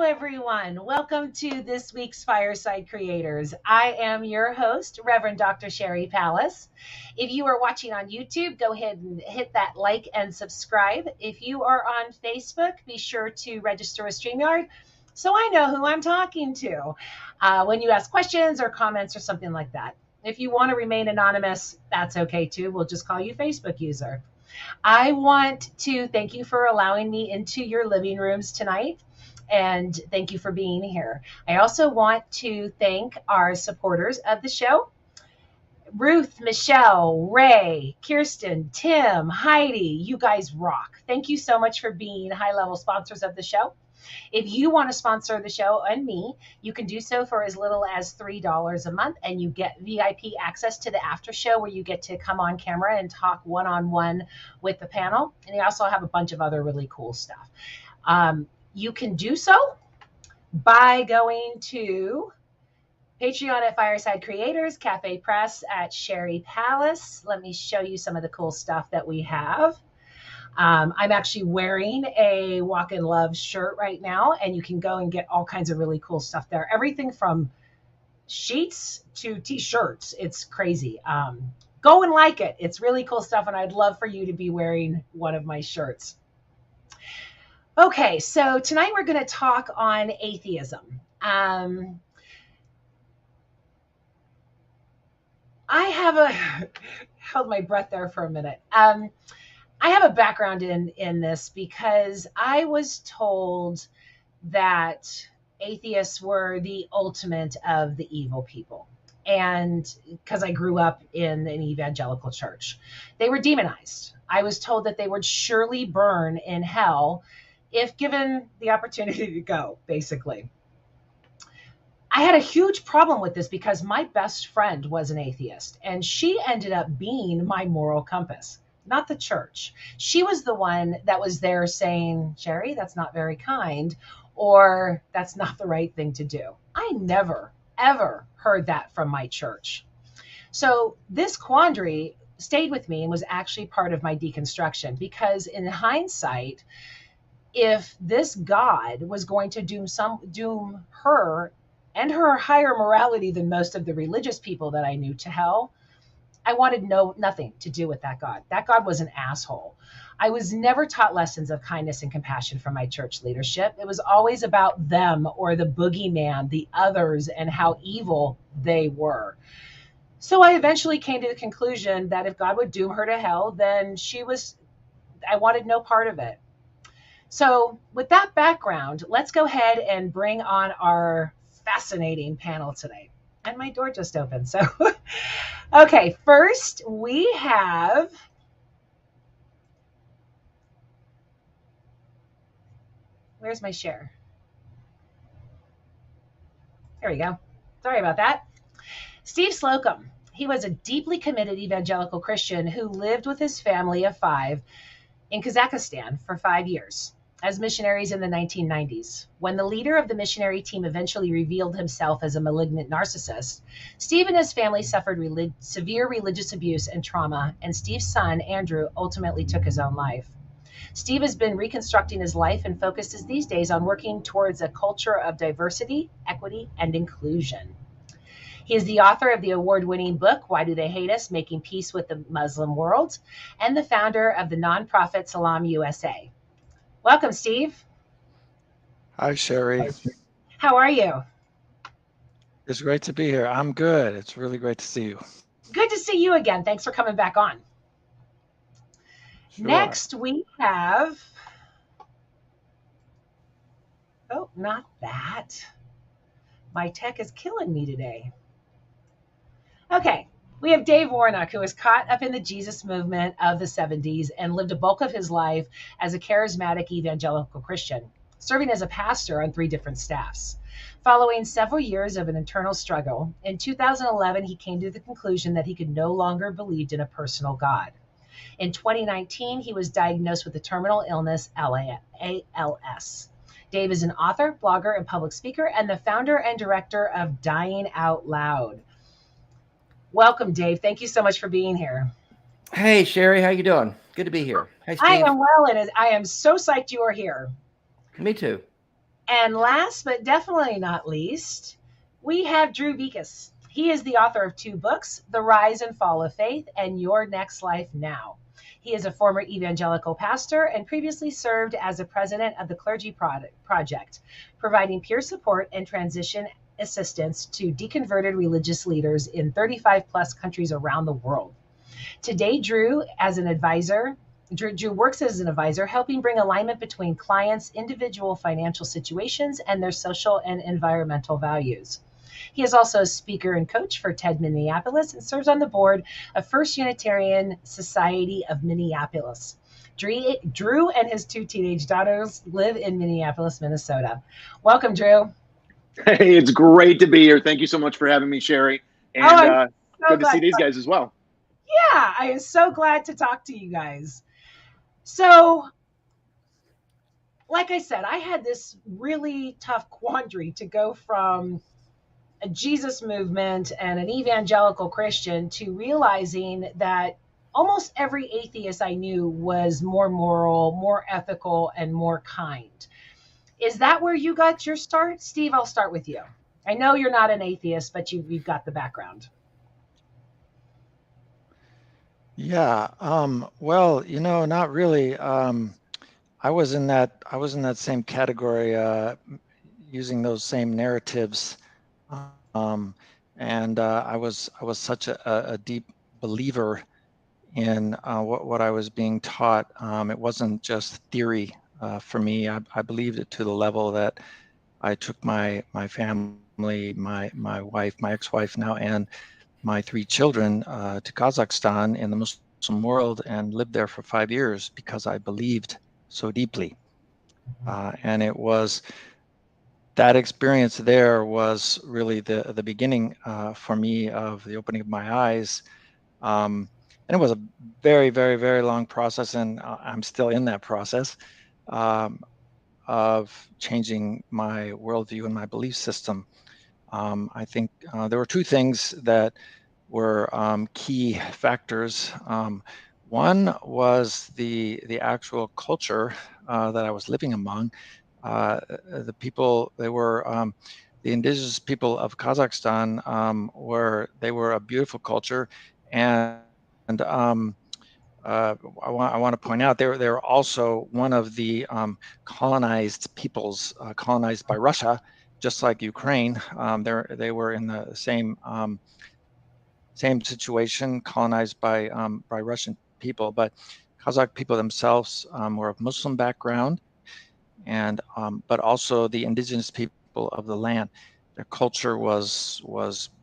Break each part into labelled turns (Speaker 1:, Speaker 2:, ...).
Speaker 1: everyone. Welcome to this week's Fireside Creators. I am your host, Reverend Dr. Sherry Palace. If you are watching on YouTube, go ahead and hit that like and subscribe. If you are on Facebook, be sure to register with StreamYard so I know who I'm talking to when you ask questions or comments or something like that. If you want to remain anonymous, that's okay too. We'll just call you Facebook user. I want to thank you for allowing me into your living rooms tonight. And thank you for being here. I also want to thank our supporters of the show. Ruth, Michelle, Ray, Kirsten, Tim, Heidi, you guys rock. Thank you so much for being high-level sponsors of the show. If you want to sponsor the show and me, you can do so for as little as $3 a month, and you get VIP access to the after show where you get to come on camera and talk one-on-one with the panel. And you also have a bunch of other really cool stuff. You can do so by going to Patreon at Fireside Creators, Cafe Press at Sherry Palace. Let me show you some of the cool stuff that we have. I'm actually wearing a Walk in Love shirt right now, and you can go and get all kinds of really cool stuff there. Everything from sheets to t-shirts. It's crazy. Go and like it. It's really cool stuff, and I'd love for you to be wearing one of my shirts. Okay, so tonight we're going to talk on atheism. I have held my breath there for a minute. I have a background in this because I was told that atheists were the ultimate of the evil people. And because I grew up in an evangelical church, they were demonized. I was told that they would surely burn in hell if given the opportunity to go, basically. I had a huge problem with this because my best friend was an atheist, and she ended up being my moral compass, not the church. She was the one that was there saying, Sherry, that's not very kind, or that's not the right thing to do. I never, ever heard that from my church. So this quandary stayed with me and was actually part of my deconstruction, because in hindsight, if this God was going to doom her and her higher morality than most of the religious people that I knew to hell, I wanted nothing to do with that God. That God was an asshole. I was never taught lessons of kindness and compassion from my church leadership. It was always about them or the boogeyman, the others, and how evil they were. So I eventually came to the conclusion that if God would doom her to hell, then I wanted no part of it. So with that background, let's go ahead and bring on our fascinating panel today. And my door just opened. So, okay, first we have where's my share? There we go. Sorry about that. Steve Slocum. He was a deeply committed evangelical Christian who lived with his family of 5 in Kazakhstan for 5 years as missionaries in the 1990s. When the leader of the missionary team eventually revealed himself as a malignant narcissist, Steve and his family suffered severe religious abuse and trauma, and Steve's son, Andrew, ultimately took his own life. Steve has been reconstructing his life and focuses these days on working towards a culture of diversity, equity, and inclusion. He is the author of the award-winning book, Why Do They Hate Us? Making Peace with the Muslim World, and the founder of the nonprofit Salam USA. Welcome, Steve.
Speaker 2: Hi, Sherry.
Speaker 1: How are you?
Speaker 2: It's great to be here. I'm good. It's really great to see you.
Speaker 1: Good to see you again. Thanks for coming back on. Sure. Next, we have... Oh, not that. My tech is killing me today. Okay. We have Dave Warnock, who was caught up in the Jesus movement of the 70s and lived a bulk of his life as a charismatic evangelical Christian, serving as a pastor on 3 different staffs. Following several years of an internal struggle, in 2011, he came to the conclusion that he could no longer believe in a personal God. In 2019, he was diagnosed with the terminal illness ALS. Dave is an author, blogger, and public speaker, and the founder and director of Dying Out Loud. Welcome, Dave. Thank you so much for being here.
Speaker 3: Hey, Sherry. How you doing? Good to be here. Hey, Steve.
Speaker 1: I am well, and I am so psyched you are here.
Speaker 3: Me too.
Speaker 1: And last but definitely not least, we have Drew Bekius. He is the author of 2 books, The Rise and Fall of Faith and Your Next Life Now. He is a former evangelical pastor and previously served as a president of the Clergy Project, providing peer support and transition assistance to deconverted religious leaders in 35 plus countries around the world. Today, Drew works as an advisor, helping bring alignment between clients' individual financial situations and their social and environmental values. He is also a speaker and coach for TEDxMinneapolis and serves on the board of First Unitarian Society of Minneapolis. Drew and his 2 teenage daughters live in Minneapolis, Minnesota. Welcome, Drew.
Speaker 4: Hey, it's great to be here. Thank you so much for having me, Sherry. And good to see these guys as well.
Speaker 1: Yeah, I am so glad to talk to you guys. So, like I said, I had this really tough quandary to go from a Jesus movement and an evangelical Christian to realizing that almost every atheist I knew was more moral, more ethical, and more kind. Is that where you got your start? Steve, I'll start with you. I know you're not an atheist, but you've got the background.
Speaker 2: Yeah. Well, not really. I was in that same category, using those same narratives, and I was such a deep believer in what I was being taught. It wasn't just theory for me. I believed it to the level that I took my family, my wife, my ex-wife now, and my 3 children to Kazakhstan in the Muslim world and lived there for 5 years because I believed so deeply. And it was that experience there was really the beginning for me of the opening of my eyes. And it was a very, very, very long process, and I'm still in that process of changing my worldview and my belief system. I think there were 2 things that were key factors. One was the actual culture that I was living among. The people, they were the indigenous people of Kazakhstan they were a beautiful culture, and I want to point out they're also one of the colonized peoples, colonized by Russia, just like Ukraine. They were in the same situation, colonized by Russian people, but Kazakh people themselves were of Muslim background, and but also the indigenous people of the land. Their culture was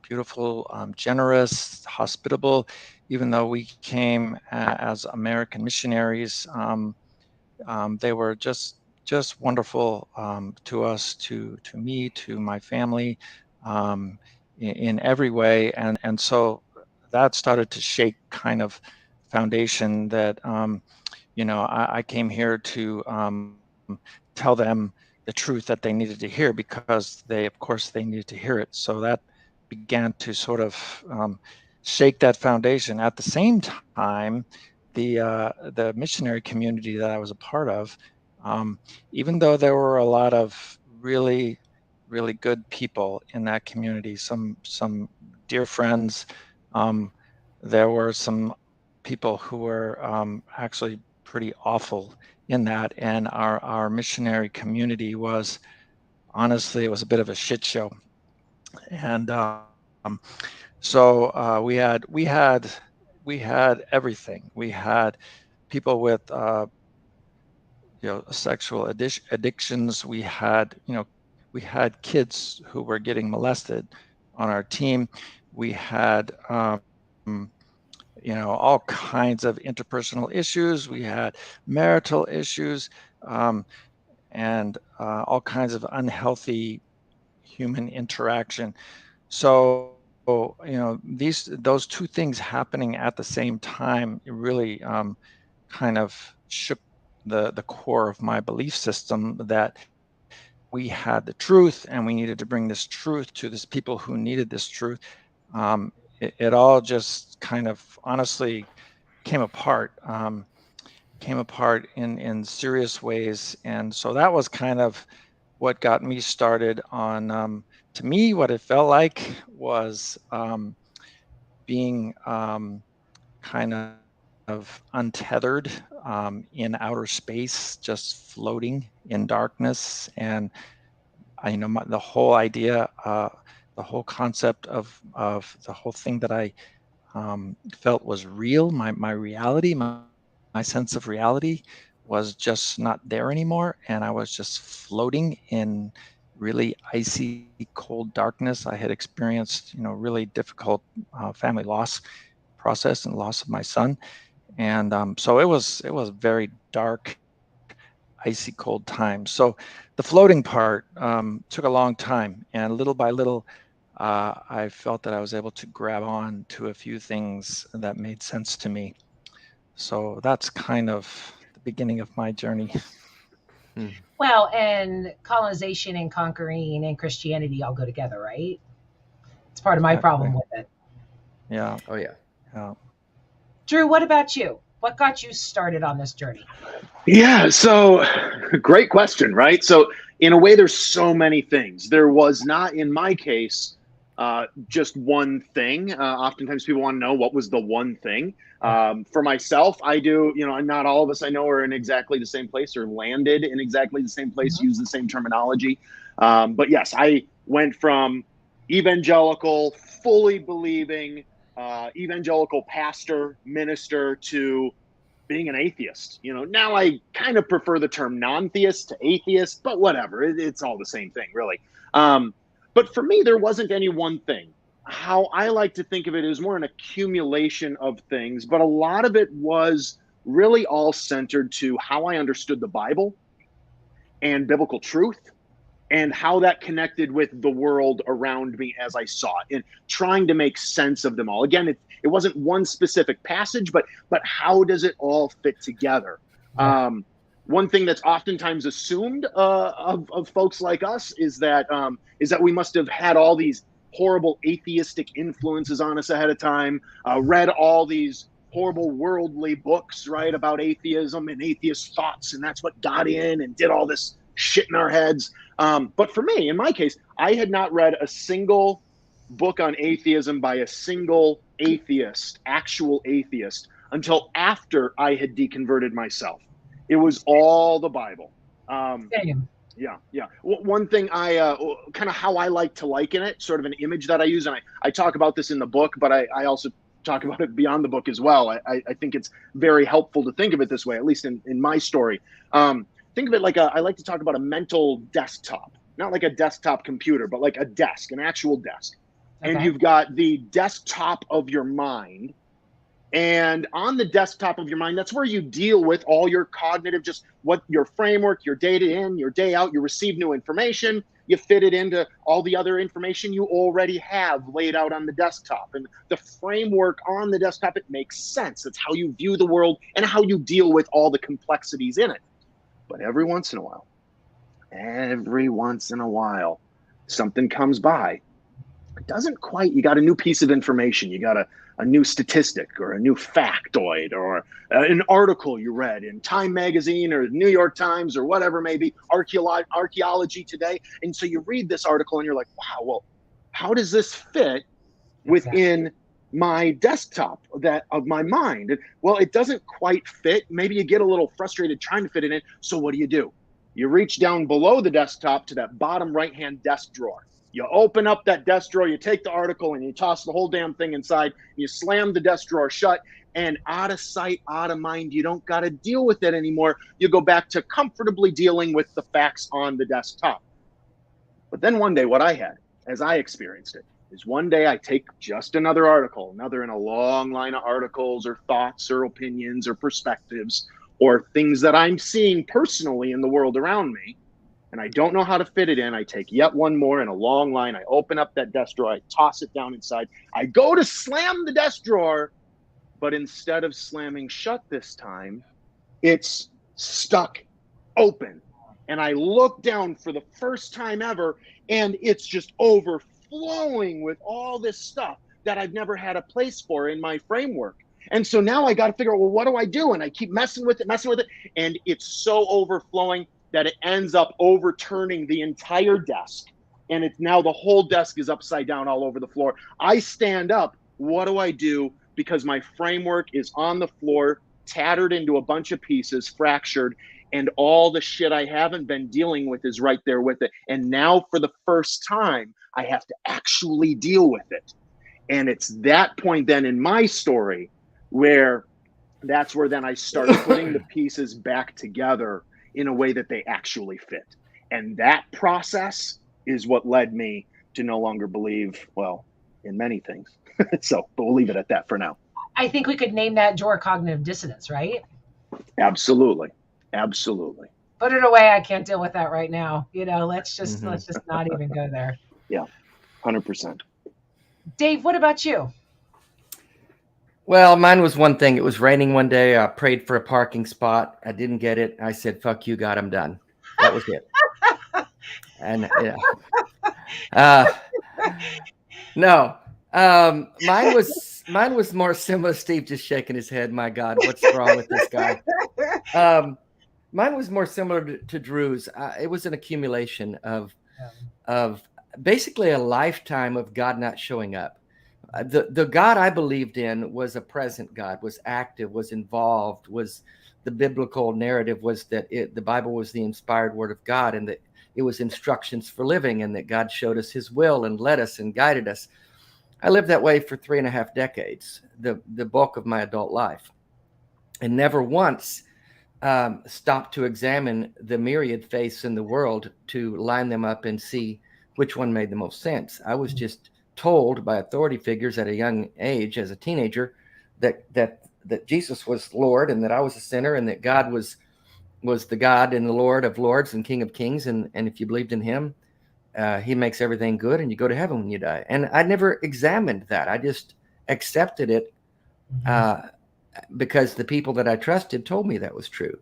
Speaker 2: beautiful, generous, hospitable. Even though we came as American missionaries, they were just wonderful to us, to me, to my family, in every way, and so that started to shake kind of foundation that I came here to tell them the truth that they needed to hear, because of course they needed to hear it. So that began to sort of shake that foundation. At the same time, the missionary community that I was a part of, even though there were a lot of really, really good people in that community, some dear friends, there were some people who were actually pretty awful in that, and our missionary community was, honestly, it was a bit of a shit show. And so we had everything. We had people with sexual addictions. We had kids who were getting molested on our team. We had all kinds of interpersonal issues. We had marital issues, and all kinds of unhealthy human interaction. So, those 2 things happening at the same time, it really kind of shook the core of my belief system, that we had the truth and we needed to bring this truth to these people who needed this truth. It all just kind of honestly came apart in serious ways. And so that was kind of what got me started on, to me, what it felt like was being kind of untethered in outer space, just floating in darkness. And the whole idea, the whole concept of the whole thing that I felt was real, my reality, my sense of reality was just not there anymore. And I was just floating in really icy, cold darkness. I had experienced, really difficult family loss process and loss of my son. And so it was very dark, icy cold time. So the floating part took a long time, and little by little, I felt that I was able to grab on to a few things that made sense to me. So that's kind of the beginning of my journey.
Speaker 1: Well, and colonization and conquering and Christianity all go together, right? It's part of my problem with it.
Speaker 2: Yeah.
Speaker 3: Oh, yeah.
Speaker 2: Yeah.
Speaker 1: Drew, what about you? What got you started on this journey?
Speaker 4: Yeah, so great question, right? So in a way, there's so many things. There was not, in my case, just one thing. Oftentimes people want to know what was the one thing. For myself, I do, not all of us I know are in exactly the same place or landed in exactly the same place, use the same terminology. But yes, I went from evangelical, fully believing, evangelical pastor, minister to being an atheist. Now I kind of prefer the term non-theist to atheist, but whatever, it's all the same thing, really. But for me, there wasn't any one thing. How I like to think of it is more an accumulation of things, but a lot of it was really all centered to how I understood the Bible and biblical truth, and how that connected with the world around me as I saw it, and trying to make sense of them all. Again, it wasn't one specific passage, but how does it all fit together? One thing that's oftentimes assumed of folks like us is that we must have had all these horrible atheistic influences on us ahead of time, read all these horrible worldly books, right, about atheism and atheist thoughts, and that's what got in and did all this shit in our heads. But for me, in my case, I had not read a single book on atheism by a single atheist, actual atheist, until after I had deconverted myself. It was all the Bible.
Speaker 1: Same.
Speaker 4: Yeah. One thing I kind of how I like to liken it, sort of an image that I use, and I talk about this in the book, but I also talk about it beyond the book as well. I think it's very helpful to think of it this way, at least in my story. Think of it like I like to talk about a mental desktop, not like a desktop computer, but like a desk, an actual desk. Okay. And you've got the desktop of your mind. And on the desktop of your mind, that's where you deal with all your cognitive, just what your framework, your day in, your day out, you receive new information, you fit it into all the other information you already have laid out on the desktop. And the framework on the desktop, it makes sense. It's how you view the world and how you deal with all the complexities in it. But every once in a while, something comes by. It doesn't quite, you got a new piece of information. You got a new statistic or a new factoid or an article you read in Time Magazine or New York Times or whatever, maybe Archaeology Today. And so you read this article and you're like, wow, well, how does this fit within my desktop of my mind? Well, it doesn't quite fit. Maybe you get a little frustrated trying to fit it in. So what do? You reach down below the desktop to that bottom right-hand desk drawer. You open up that desk drawer, you take the article and you toss the whole damn thing inside, you slam the desk drawer shut, and out of sight, out of mind, you don't got to deal with it anymore. You go back to comfortably dealing with the facts on the desktop. But then one day, what I had, as I experienced it, is one day I take just another article, another in a long line of articles or thoughts or opinions or perspectives or things that I'm seeing personally in the world around me, and I don't know how to fit it in. I take yet one more in a long line. I open up that desk drawer. I toss it down inside. I go to slam the desk drawer, but instead of slamming shut this time, it's stuck open. And I look down for the first time ever, and it's just overflowing with all this stuff that I've never had a place for in my framework. And so now I got to figure out, well, what do I do? And I keep messing with it, and it's so overflowing that it ends up overturning the entire desk. And it's now the whole desk is upside down all over the floor. I stand up. What do I do? Because my framework is on the floor, tattered into a bunch of pieces, fractured, and all the shit I haven't been dealing with is right there with it. And now for the first time, I have to actually deal with it. And it's that point then in my story where that's where then I start putting the pieces back together in a way that they actually fit. And that process is what led me to no longer believe, well, in many things. So, but we'll leave it at that for now.
Speaker 1: I think we could name that your cognitive dissonance, right?
Speaker 4: Absolutely. Absolutely.
Speaker 1: Put it away. I can't deal with that right now. Let's just not even go there.
Speaker 4: Yeah. 100%.
Speaker 1: Dave, what about you?
Speaker 3: Well, mine was one thing. It was raining one day. I prayed for a parking spot. I didn't get it. I said, fuck you, God, I'm done. That was it. And no, mine was more similar. Steve just shaking his head. My God, what's wrong with this guy? Mine was more similar to Drew's. It was an accumulation of basically a lifetime of God not showing up. The God I believed in was a present God, was active, was involved, was the biblical narrative was that the Bible was the inspired word of God, and that it was instructions for living, and that God showed us his will and led us and guided us. I lived that way for 3.5 decades, the bulk of my adult life, and never once stopped to examine the myriad faiths in the world to line them up and see which one made the most sense. I was just told by authority figures at a young age, as a teenager, that Jesus was Lord, and that I was a sinner, and that God was the God and the Lord of Lords and King of Kings, and if you believed in him, he makes everything good, and you go to heaven when you die. And I never examined that. I just accepted it because the people that I trusted told me that was true.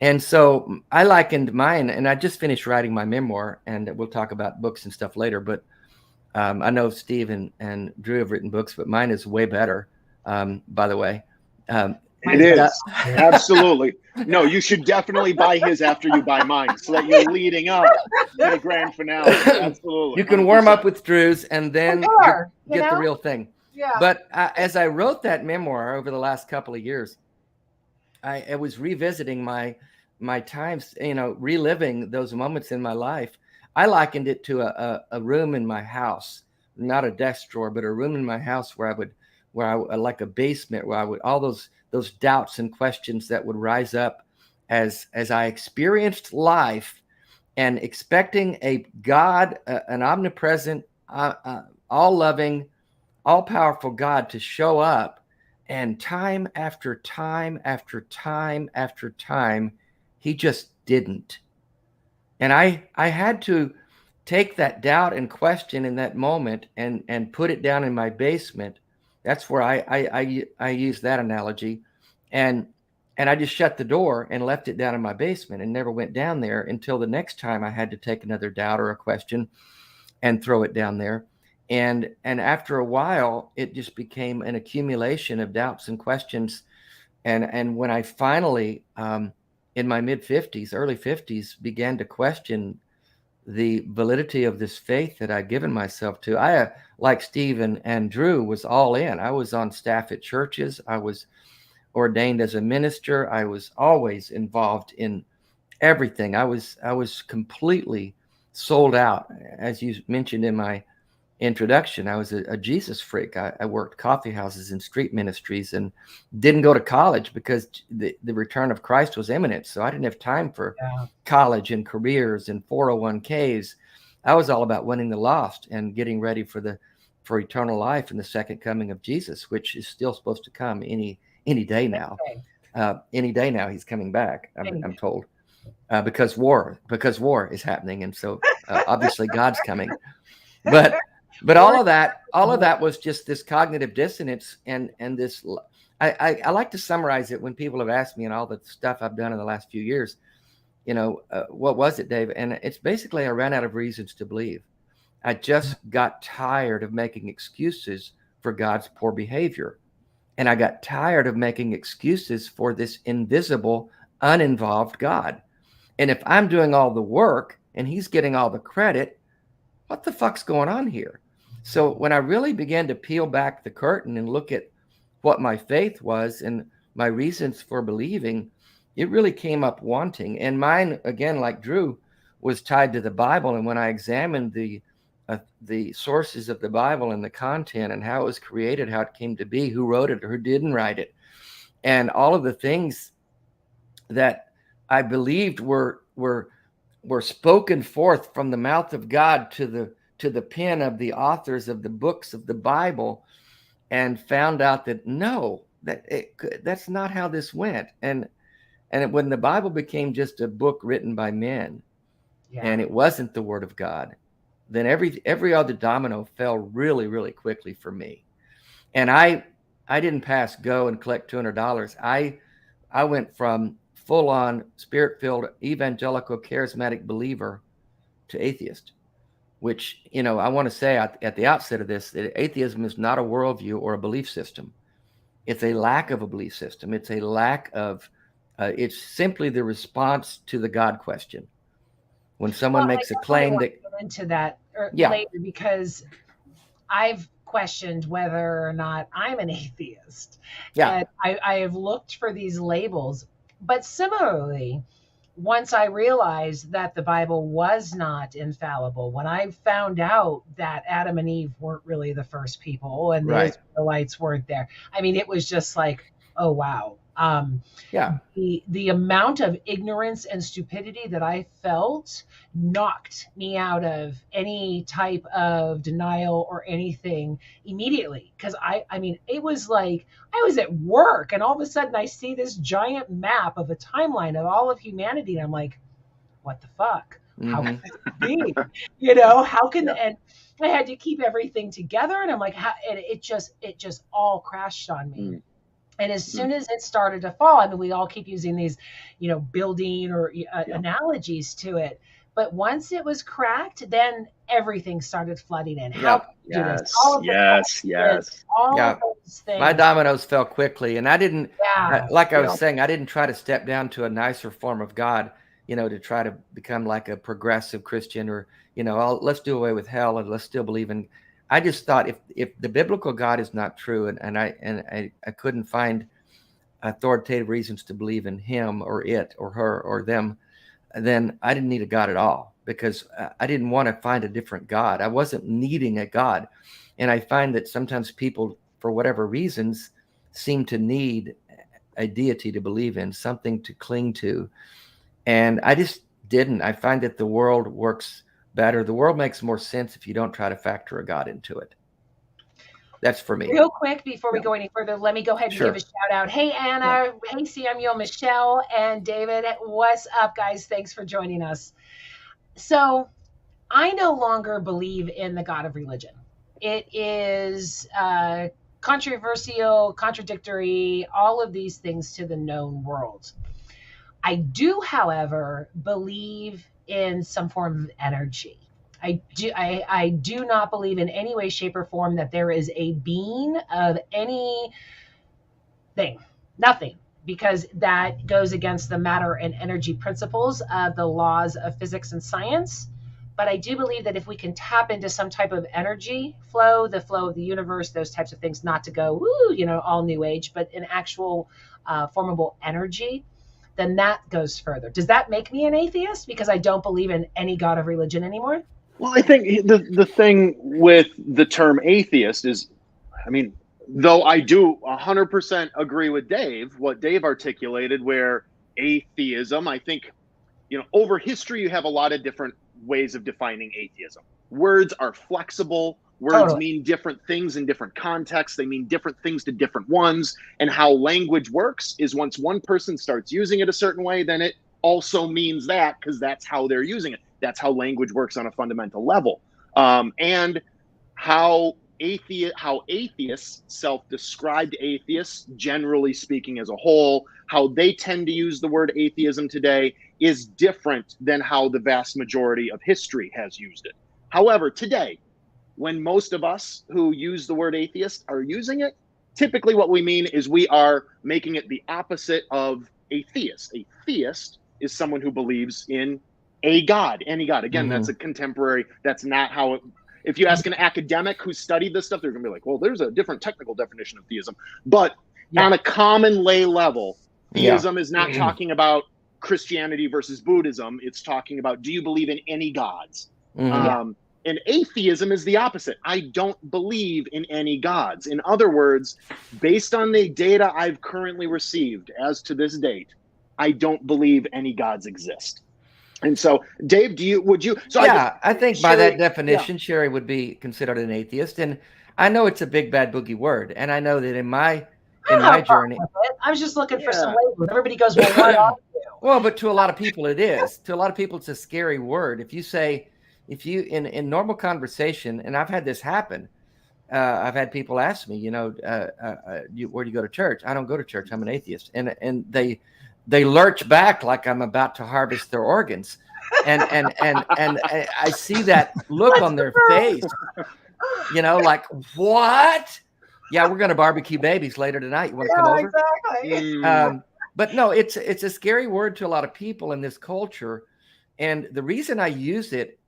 Speaker 3: And so I likened mine, and I just finished writing my memoir, and we'll talk about books and stuff later, but I know Steve and Drew have written books, but mine is way better, by the way.
Speaker 4: It is. Absolutely. No, you should definitely buy his after you buy mine, so that you're leading up to the grand finale. Absolutely.
Speaker 3: You can warm up with Drew's and then get the real thing.
Speaker 1: Yeah.
Speaker 3: But as I wrote that memoir over the last couple of years, I was revisiting my times, reliving those moments in my life. I likened it to a room in my house, not a desk drawer, but a room in my house where I like a basement, where I would, all those doubts and questions that would rise up as I experienced life, and expecting a God, an omnipresent, all-loving, all-powerful God to show up, and time after time after time after time, he just didn't. And I had to take that doubt and question in that moment and put it down in my basement. That's where I use that analogy. And I just shut the door and left it down in my basement and never went down there until the next time I had to take another doubt or a question and throw it down there. And after a while, it just became an accumulation of doubts and questions. And when I finally, in my mid-50s, early 50s, began to question the validity of this faith that I'd given myself to, I, like Steve and Drew, was all in. I was on staff at churches. I was ordained as a minister. I was always involved in everything. I was completely sold out. As you mentioned in my introduction, I was a Jesus freak. I worked coffee houses and street ministries and didn't go to college because the return of Christ was imminent. So I didn't have time for college and careers and 401ks. I was all about winning the lost and getting ready for eternal life and the second coming of Jesus, which is still supposed to come any day now. Any day now he's coming back, I'm told, because war is happening. And so obviously God's coming. But all of that was just this cognitive dissonance and this. I like to summarize it when people have asked me and all the stuff I've done in the last few years, what was it, Dave? And it's basically I ran out of reasons to believe. I just got tired of making excuses for God's poor behavior. And I got tired of making excuses for this invisible, uninvolved God. And if I'm doing all the work and he's getting all the credit, what the fuck's going on here? So when I really began to peel back the curtain and look at what my faith was and my reasons for believing, it really came up wanting. And mine, again, like Drew, was tied to the Bible. And when I examined the sources of the Bible and the content and how it was created, how it came to be, who wrote it or who didn't write it, and all of the things that I believed were spoken forth from the mouth of God to the pen of the authors of the books of the Bible, and found out that no, that's not how this went. And when the Bible became just a book written by men, and it wasn't the Word of God, then every other domino fell really, really quickly for me. And I didn't pass go and collect $200. I went from full-on spirit-filled evangelical charismatic believer to atheist, which, I want to say at the outset of this, that atheism is not a worldview or a belief system. It's a lack of a belief system. It's a lack of, it's simply the response to the God question. When someone makes a claim that...
Speaker 1: Get into that later, because I've questioned whether or not I'm an atheist.
Speaker 3: Yeah.
Speaker 1: And I have looked for these labels. But similarly, once I realized that the Bible was not infallible, when I found out that Adam and Eve weren't really the first people and the Israelites weren't there, I mean, it was just like, oh, wow. The amount of ignorance and stupidity that I felt knocked me out of any type of denial or anything immediately. Because I mean, it was like I was at work and all of a sudden I see this giant map of a timeline of all of humanity. And I'm like, what the fuck? How can this be? How can, and I had to keep everything together. And I'm like, and it just all crashed on me. And as soon as it started to fall, I mean, we all keep using these, building or analogies to it. But once it was cracked, then everything started flooding in. How can you do this? All of those things.
Speaker 3: My dominoes fell quickly. And I didn't, like I was saying, I didn't try to step down to a nicer form of God, to try to become like a progressive Christian or, let's do away with hell and let's still believe in. I just thought if the biblical God is not true, and I couldn't find authoritative reasons to believe in him or it or her or them, then I didn't need a God at all, because I didn't want to find a different God. I wasn't needing a God. And I find that sometimes people, for whatever reasons, seem to need a deity to believe in, something to cling to. And I just didn't. I find that the world works better. The world makes more sense if you don't try to factor a God into it. That's for me.
Speaker 1: Real quick, before we go any further, let me go ahead and give a shout out. Hey, Anna. Hey, Samuel, Michelle, and David. What's up, guys? Thanks for joining us. So I no longer believe in the God of religion. It is controversial, contradictory, all of these things to the known world. I do, however, believe in some form of energy. I do not believe in any way, shape, or form that there is a being of anything, nothing, because that goes against the matter and energy principles of the laws of physics and science. But I do believe that if we can tap into some type of energy flow, the flow of the universe, those types of things, not to go, all new age, but an actual formable energy, then that goes further. Does that make me an atheist because I don't believe in any God of religion anymore?
Speaker 4: Well, I think the thing with the term atheist is, I mean, though I do 100% agree with Dave, what Dave articulated, where atheism, I think, over history, you have a lot of different ways of defining atheism. Words are flexible. Words mean different things in different contexts. They mean different things to different ones. And how language works is once one person starts using it a certain way, then it also means that, because that's how they're using it. That's how language works on a fundamental level. And how atheists, self-described atheists, generally speaking as a whole, how they tend to use the word atheism today is different than how the vast majority of history has used it. However, today, when most of us who use the word atheist are using it, typically what we mean is we are making it the opposite of a theist. A theist is someone who believes in a God, any God. Again, that's a contemporary, that's not how it, if you ask an academic who studied this stuff, they're going to be like, well, there's a different technical definition of theism. But on a common lay level, theism is not talking about Christianity versus Buddhism. It's talking about, do you believe in any gods? And atheism is the opposite. I don't believe in any gods. In other words, based on the data I've currently received as to this date, I don't believe any gods exist. And so, Dave, would you? So
Speaker 3: I think by that definition, Sherry would be considered an atheist. And I know it's a big bad boogie word, and I know that in my journey,
Speaker 1: I was just looking for some labels. Everybody goes, well, what are you?
Speaker 3: Well, but to a lot of people, it is. To a lot of people, it's a scary word. If you say, in normal conversation, and I've had this happen, I've had people ask me, where do you go to church? I don't go to church. I'm an atheist, and they lurch back like I'm about to harvest their organs, and I see that look on their face, like, what? Yeah, we're going to barbecue babies later tonight. You want to come over?
Speaker 1: Exactly.
Speaker 3: But no, it's a scary word to a lot of people in this culture, and the reason I use it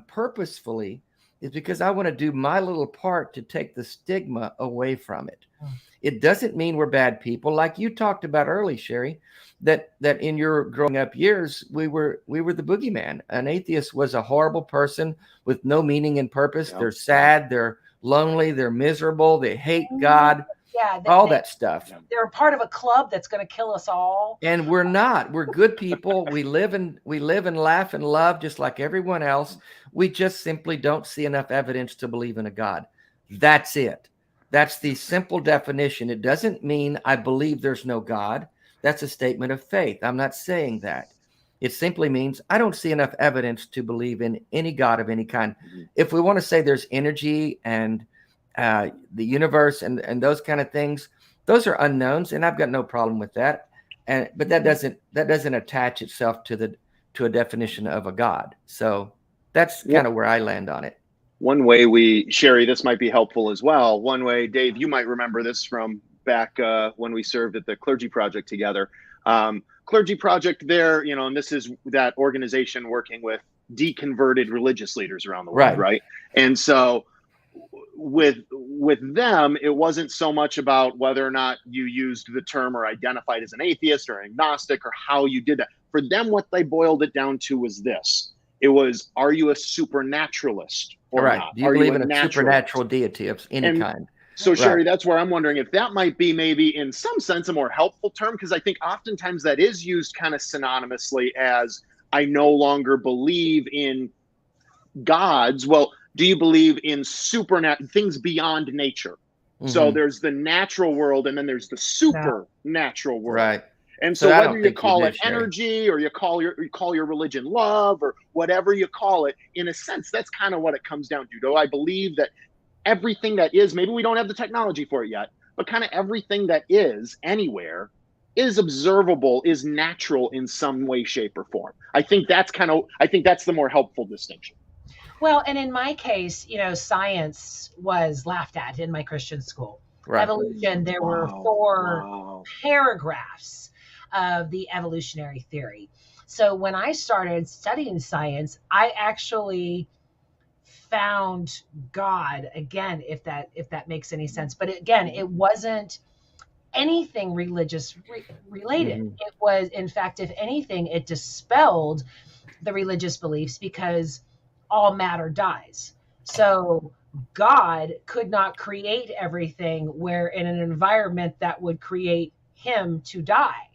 Speaker 3: purposefully is because I want to do my little part to take the stigma away from it. It doesn't mean we're bad people, like you talked about early, Sherry. That in your growing up years, we were the boogeyman. An atheist was a horrible person with no meaning and purpose. They're sad, they're lonely, they're miserable, they hate God. All that stuff.
Speaker 1: They're a part of a club that's going to kill us all.
Speaker 3: And we're not. We're good people. We live and laugh and love just like everyone else. We just simply don't see enough evidence to believe in a God. That's it. That's the simple definition. It doesn't mean I believe there's no God. That's a statement of faith. I'm not saying that. It simply means I don't see enough evidence to believe in any God of any kind. If we want to say there's energy and the universe and those kind of things, those are unknowns, and I've got no problem with that. But that doesn't attach itself to a definition of a God. So that's kind of where I land on it.
Speaker 4: One way Sherry, this might be helpful as well. One way, Dave, you might remember this from back when we served at the Clergy Project together. Clergy Project there, and this is that organization working with deconverted religious leaders around the world, right? And so with them, it wasn't so much about whether or not you used the term or identified as an atheist or agnostic or how you did that. For them, what they boiled it down to was this. It was, are you a supernaturalist or not?
Speaker 3: Do you believe in a supernatural deity of any kind?
Speaker 4: So, Sherry, that's where I'm wondering if that might be maybe in some sense a more helpful term, because I think oftentimes that is used kind of synonymously as I no longer believe in gods. Well, do you believe in supernatural things beyond nature? So there's the natural world and then there's the supernatural world.
Speaker 3: Right.
Speaker 4: And so whether you call it energy or you call your religion love or whatever you call it, in a sense, that's kind of what it comes down to. Do I believe that everything that is, maybe we don't have the technology for it yet, but kind of everything that is anywhere is observable, is natural in some way, shape, or form. I think that's the more helpful distinction.
Speaker 1: Well, and in my case, science was laughed at in my Christian school. Right. Evolution, there were 4 paragraphs of the evolutionary theory. So when I started studying science, I actually found God again, if that makes any sense. But again, it wasn't anything religious related. It was, in fact, if anything, it dispelled the religious beliefs because all matter dies. So God could not create everything where in an environment that would create him to die.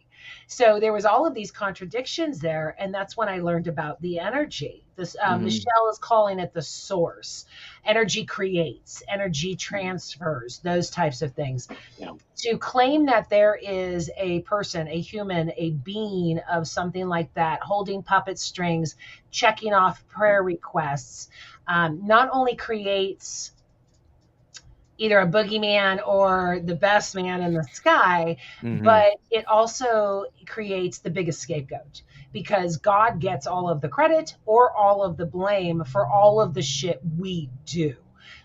Speaker 1: So there was all of these contradictions there. And that's when I learned about the energy. This Michelle is calling it the source. Energy creates, energy transfers, those types of things. Yeah. To claim that there is a person, a human, a being of something like that, holding puppet strings, checking off prayer requests, not only creates either a boogeyman or the best man in the sky, but it also creates the biggest scapegoat because God gets all of the credit or all of the blame for all of the shit we do.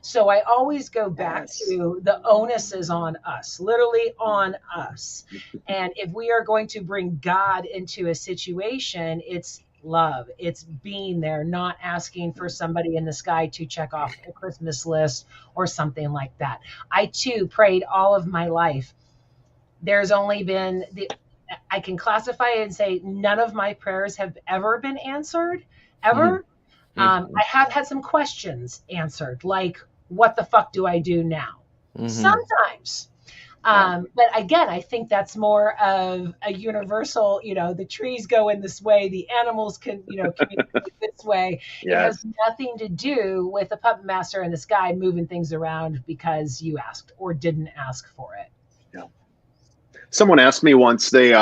Speaker 1: So I always go back to the onus is on us, literally on us. And if we are going to bring God into a situation, it's love. It's being there, not asking for somebody in the sky to check off a Christmas list or something like that. I too prayed all of my life. There's only been I can classify it and say none of my prayers have ever been answered, ever. I have had some questions answered, like, what the fuck do I do now? Sometimes. But again, I think that's more of a universal, the trees go in this way, the animals can, communicate this way. It has nothing to do with the puppet master in the sky moving things around because you asked or didn't ask for it.
Speaker 4: Yeah. Someone asked me once, they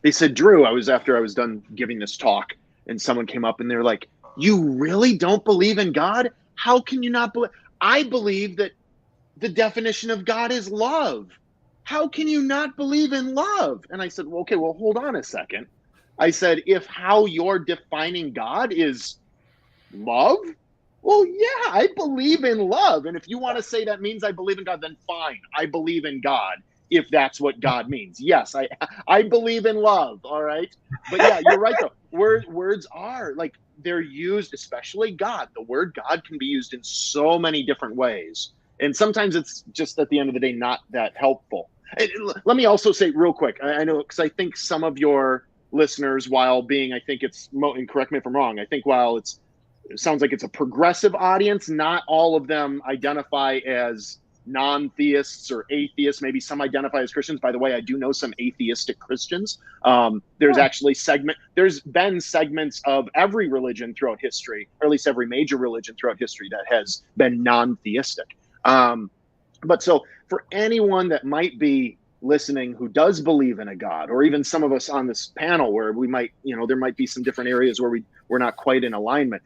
Speaker 4: said, Drew, after I was done giving this talk, and someone came up and they're like, you really don't believe in God? How can you not believe? I believe that the definition of God is love. How can you not believe in love? And I said, well, okay, well, hold on a second. I said, if how you're defining God is love, well, yeah, I believe in love. And if you want to say that means I believe in God, then fine. I believe in God, if that's what God means. Yes, I believe in love. All right. But yeah, you're right, though. Words are like, they're used, especially God. The word God can be used in so many different ways. And sometimes it's just at the end of the day, not that helpful. And let me also say real quick, I know, because I think some of your listeners, while being, I think it's, and correct me if I'm wrong, I think while it sounds like it's a progressive audience, not all of them identify as non-theists or atheists. Maybe some identify as Christians. By the way, I do know some atheistic Christians. There's actually there's been segments of every religion throughout history, or at least every major religion throughout history, that has been non-theistic. But so for anyone that might be listening who does believe in a God, or even some of us on this panel where we might, there might be some different areas where we're not quite in alignment.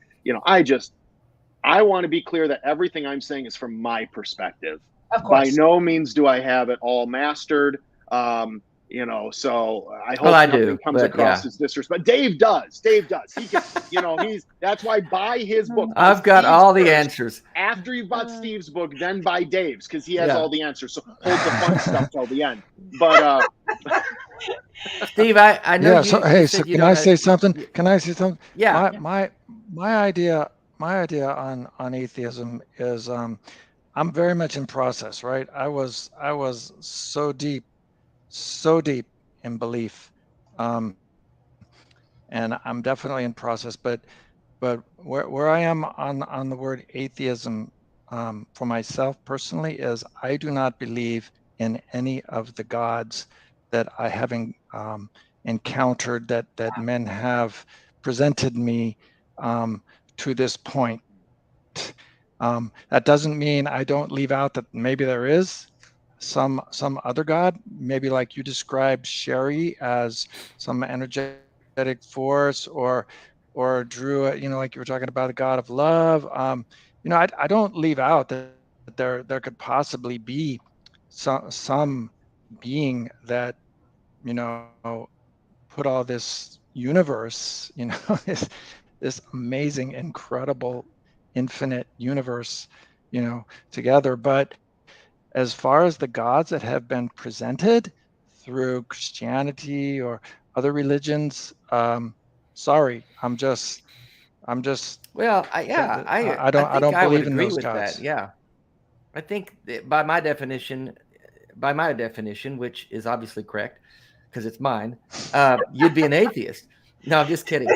Speaker 4: I want to be clear that everything I'm saying is from my perspective.
Speaker 1: Of course.
Speaker 4: By no means do I have it all mastered. So I hope nothing comes across as disrespect. Dave does. He can, that's why buy his book.
Speaker 3: I've got
Speaker 4: Steve's
Speaker 3: all the
Speaker 4: first.
Speaker 3: answers.
Speaker 4: After you've bought Steve's book, then buy Dave's, because he has all the answers. So hold the fun stuff till the end. But
Speaker 3: Steve, I know.
Speaker 2: Yeah.
Speaker 3: You,
Speaker 2: So
Speaker 3: you
Speaker 2: hey,
Speaker 3: said
Speaker 2: so can I say something? Can I say something?
Speaker 3: Yeah.
Speaker 2: My idea on atheism is I'm very much in process, right? I was so deep in belief, and I'm definitely in process. But where I am on the word atheism, for myself personally, is I do not believe in any of the gods that I have encountered, that men have presented me to this point. That doesn't mean I don't leave out that maybe there is some other God, maybe like you described Sherry as some energetic force, or Drew, like you were talking about the God of love. I don't leave out that there could possibly be some being that put all this universe, this amazing, incredible, infinite universe, together. But as far as the gods that have been presented through Christianity or other religions, sorry, I'm just.
Speaker 3: Well,
Speaker 2: I don't
Speaker 3: I would
Speaker 2: believe in
Speaker 3: agree
Speaker 2: those
Speaker 3: with
Speaker 2: gods.
Speaker 3: that. Yeah, I think that by my definition, which is obviously correct because it's mine, you'd be an atheist. No, I'm just kidding.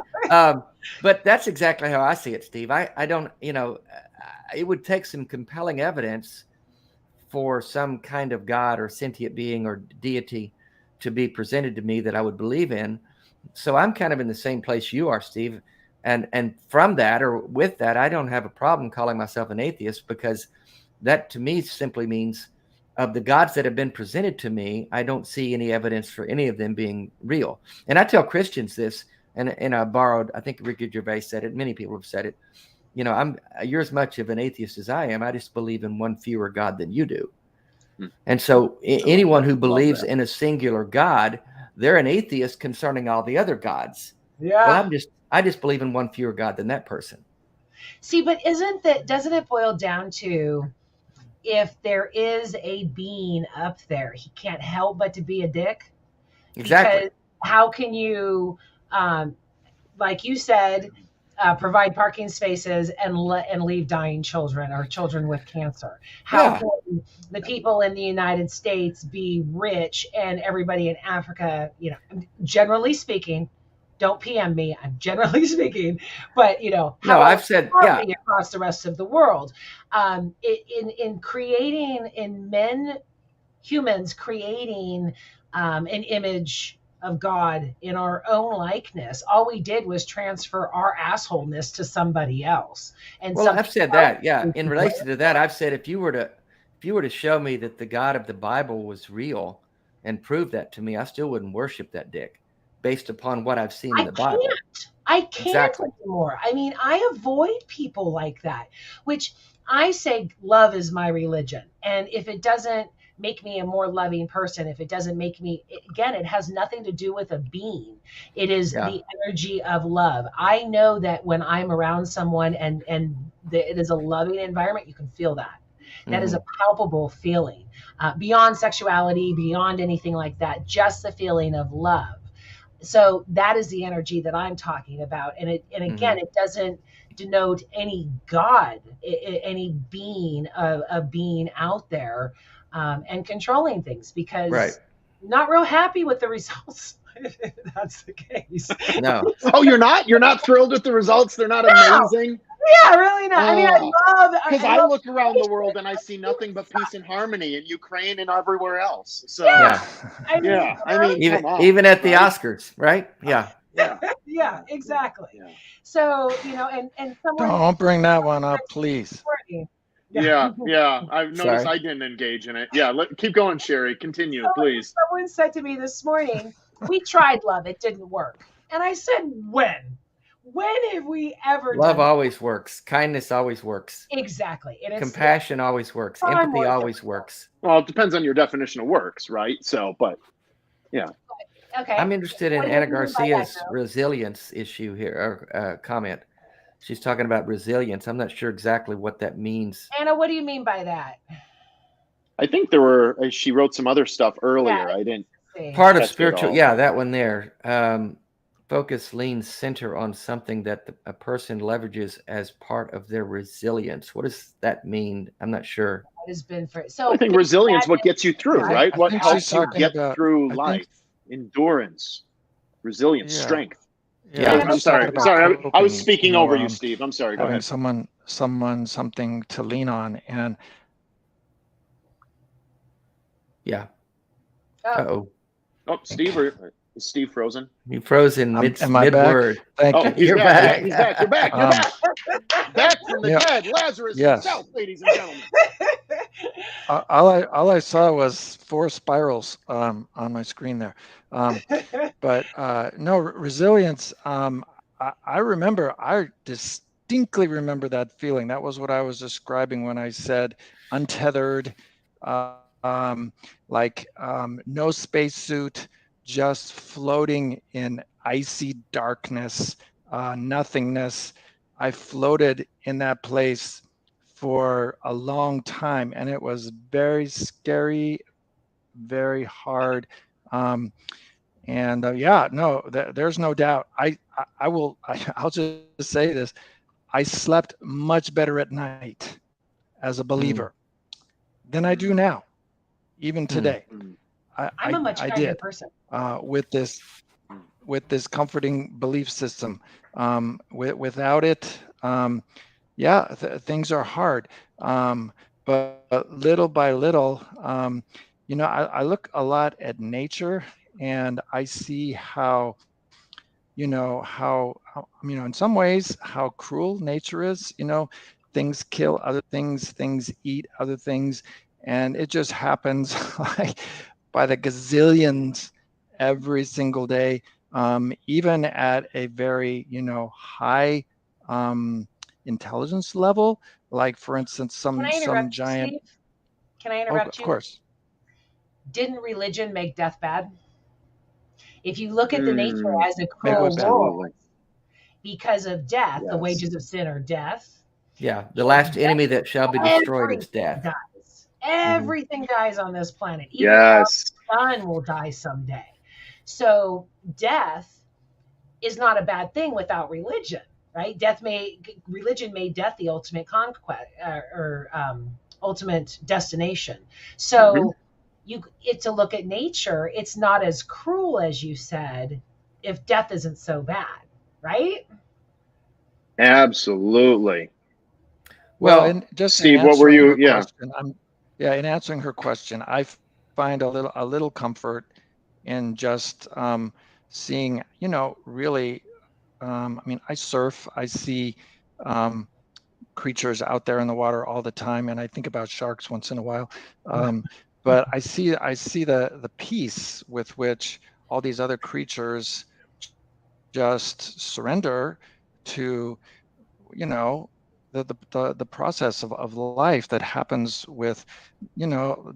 Speaker 3: But that's exactly how I see it, Steve. I don't, it would take some compelling evidence for some kind of God or sentient being or deity to be presented to me that I would believe in. So I'm kind of in the same place you are, Steve. And from that, or with that, I don't have a problem calling myself an atheist, because that to me simply means of the gods that have been presented to me, I don't see any evidence for any of them being real. And I tell Christians this, and I borrowed, I think Ricky Gervais said it, many people have said it, you're as much of an atheist as I am. I just believe in one fewer God than you do. And so anyone who believes in a singular God, they're an atheist concerning all the other gods.
Speaker 1: Yeah.
Speaker 3: Well, I just believe in one fewer God than that person.
Speaker 1: See, but doesn't it boil down to, if there is a being up there, he can't help but to be a dick?
Speaker 3: Exactly.
Speaker 1: Because how can you, like you said, provide parking spaces and leave dying children or children with cancer? How can the people in the United States be rich and everybody in Africa, generally speaking, don't PM me, I'm generally speaking, but
Speaker 3: I've said,
Speaker 1: across the rest of the world, in creating, humans creating an image of God in our own likeness. All we did was transfer our assholeness to somebody else. And
Speaker 3: I've said that, in relation to that, I've said, if you were to show me that the God of the Bible was real and prove that to me, I still wouldn't worship that dick based upon what I've seen in the Bible.
Speaker 1: I can't anymore. I mean, I avoid people like that, which I say love is my religion. And if it doesn't make me a more loving person, if it doesn't make me, again, it has nothing to do with a being. It is the energy of love. I know that when I'm around someone and it is a loving environment, you can feel that. That is a palpable feeling, beyond sexuality, beyond anything like that, just the feeling of love. So that is the energy that I'm talking about. And again, it doesn't denote any God, any being, a being out there and controlling things, because not real happy with the results. If that's the case.
Speaker 3: No.
Speaker 4: Oh, you're not thrilled with the results? They're not amazing?
Speaker 1: Yeah, really not. I mean,
Speaker 4: because I look around the world and I see nothing but peace and harmony in Ukraine and everywhere else. So
Speaker 1: I mean,
Speaker 3: even at the Oscars, right?
Speaker 1: Yeah, exactly. So, and someone,
Speaker 2: don't bring that one up, please.
Speaker 4: Yeah. I've noticed I didn't engage in it. Keep going, Sherry. Continue, please.
Speaker 1: Someone said to me this morning, we tried love, it didn't work. And I said, when have we ever
Speaker 3: love always works. Kindness always works.
Speaker 1: Exactly. And
Speaker 3: compassion always works. Empathy always works.
Speaker 4: Well, it depends on your definition of works, right? So, but yeah.
Speaker 1: Okay.
Speaker 3: I'm interested in Anna Garcia's resilience issue here, or comment. She's talking about resilience. I'm not sure exactly what that means.
Speaker 1: Anna, what do you mean by that?
Speaker 4: I think she wrote some other stuff earlier. I didn't.
Speaker 3: Part of spiritual, that one there. Focus leans center on something that a person leverages as part of their resilience. What does that mean? I'm not sure.
Speaker 1: It has been
Speaker 4: I think resilience is what gets you through, right? What helps you get through life. Endurance, resilience, strength. I'm sorry. I was speaking over you, Steve. I'm sorry. Go ahead.
Speaker 2: Something to lean on, and
Speaker 3: Uh-oh.
Speaker 4: Oh, Steve, is Steve frozen?
Speaker 3: You frozen
Speaker 2: am I
Speaker 3: mid-word.
Speaker 2: Back? Thank you.
Speaker 3: You're back.
Speaker 4: He's back. You're back. You're back. Back from the dead, Lazarus himself, ladies and gentlemen.
Speaker 2: All I saw was 4 spirals on my screen there. But no, resilience. I distinctly remember that feeling. That was what I was describing when I said untethered, no spacesuit, just floating in icy darkness, nothingness. I floated in that place for a long time, and it was very scary, very hard. There's no doubt. I'll just say this. I slept much better at night as a believer than I do now, even today.
Speaker 1: I'm a much kinder person.
Speaker 2: With this comforting belief system. Without it, things are hard. But little by little, I look a lot at nature, and I see how in some ways how cruel nature is. Things kill other things eat other things, and it just happens like by the gazillions every single day, even at a very high intelligence level. Like, for instance, some giant.
Speaker 1: Steve? Can I interrupt you?
Speaker 2: Of course.
Speaker 1: Didn't religion make death bad? If you look at the nature as a cruel world, because of death. The
Speaker 4: Yes.
Speaker 1: wages of sin are death.
Speaker 3: Yeah, the last enemy that shall be destroyed is
Speaker 1: Everything
Speaker 3: death.
Speaker 1: dies. Everything dies on this planet. Even
Speaker 4: Yes.
Speaker 1: our sun will die someday. So death is not a bad thing without religion, right? Religion made death the ultimate conquest or ultimate destination. So it's a look at nature. It's not as cruel as you said if death isn't so bad, right?
Speaker 4: Absolutely.
Speaker 2: Well, and just
Speaker 4: Steve, what were you? Yeah.
Speaker 2: In answering her question, I find a little comfort in just seeing, really. I mean, I surf. I see creatures out there in the water all the time, and I think about sharks once in a while. But I see the peace with which all these other creatures just surrender to, the process of life that happens with,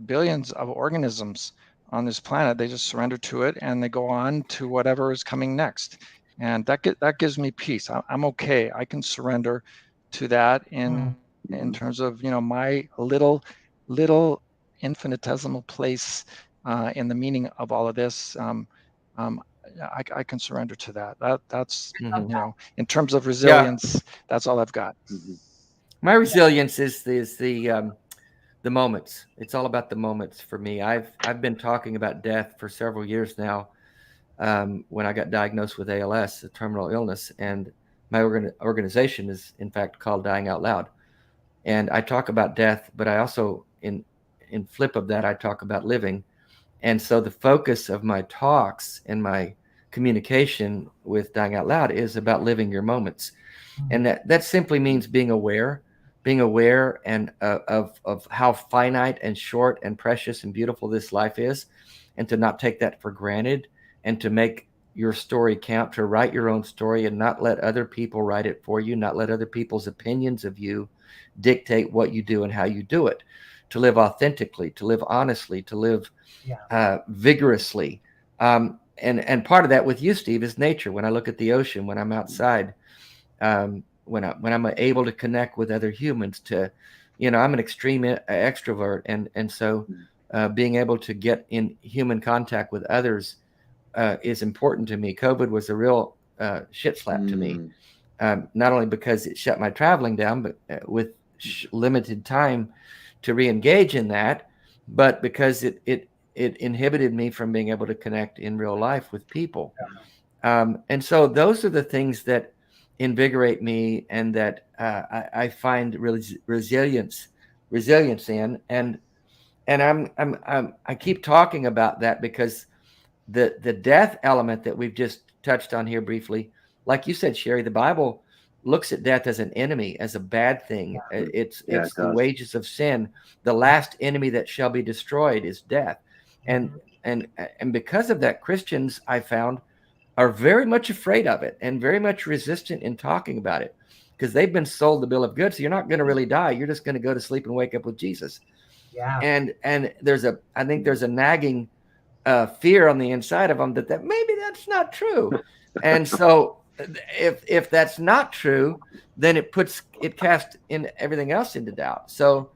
Speaker 2: billions of organisms on this planet. They just surrender to it and they go on to whatever is coming next. And that gives me peace. I'm okay. I can surrender to that in terms of, my little infinitesimal place in the meaning of all of this. I can surrender to that. That's in terms of resilience, that's all I've got.
Speaker 3: My resilience is the moments. It's all about the moments for me. I've been talking about death for several years now. When I got diagnosed with ALS, a terminal illness, and my organization is in fact called Dying Out Loud. And I talk about death, but I also in flip of that, I talk about living. And so the focus of my talks and my communication with Dying Out Loud is about living your moments. And that simply means being aware and of how finite and short and precious and beautiful this life is, and to not take that for granted, and to make your story count, to write your own story and not let other people write it for you, not let other people's opinions of you dictate what you do and how you do it, to live authentically, to live honestly, to live vigorously. And part of that with you, Steve, is nature. When I look at the ocean, when I'm outside, when I'm able to connect with other humans, I'm an extreme extrovert. And so being able to get in human contact with others is important to me. COVID was a real shit slap to me, not only because it shut my traveling down, but with limited time to re-engage in that, but because it inhibited me from being able to connect in real life with people. And so those are the things that invigorate me and that I find resilience in. And I keep talking about that because the death element that we've just touched on here briefly, like you said, Sherry, the Bible looks at death as an enemy, as a bad thing. It's the wages of sin. The last enemy that shall be destroyed is death. And because of that, Christians, I found, are very much afraid of it and very much resistant in talking about it, because they've been sold the bill of goods. So you're not going to really die. You're just going to go to sleep and wake up with Jesus. Yeah. And I think there's a nagging fear on the inside of them that maybe that's not true. And so if that's not true, then it casts in everything else into doubt. So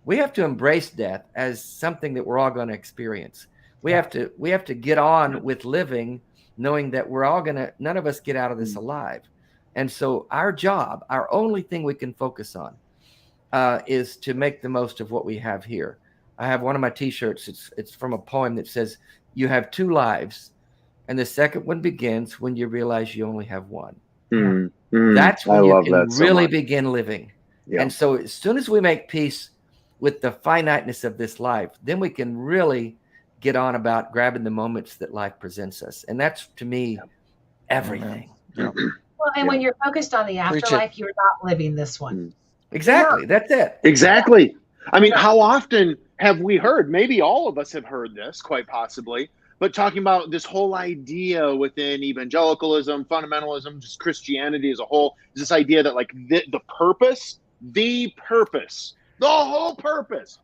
Speaker 3: we have to embrace death as something that we're all going to experience. We have to get on with living, knowing that none of us get out of this alive. And so our job, our only thing we can focus on is to make the most of what we have here. I have one of my t-shirts. It's from a poem that says, "You have two lives, and the second one begins when you realize you only have one." That's when you can really begin living. Yeah. And so as soon as we make peace with the finiteness of this life, then we can really get on about grabbing the moments that life presents us. And that's, to me, everything.
Speaker 1: Yeah. Well, and when you're focused on the afterlife, you're not living this one.
Speaker 3: Exactly. That's it.
Speaker 4: Exactly. I mean, how often have we heard, maybe all of us have heard this, quite possibly, but talking about this whole idea within evangelicalism, fundamentalism, just Christianity as a whole, is this idea that like the whole purpose,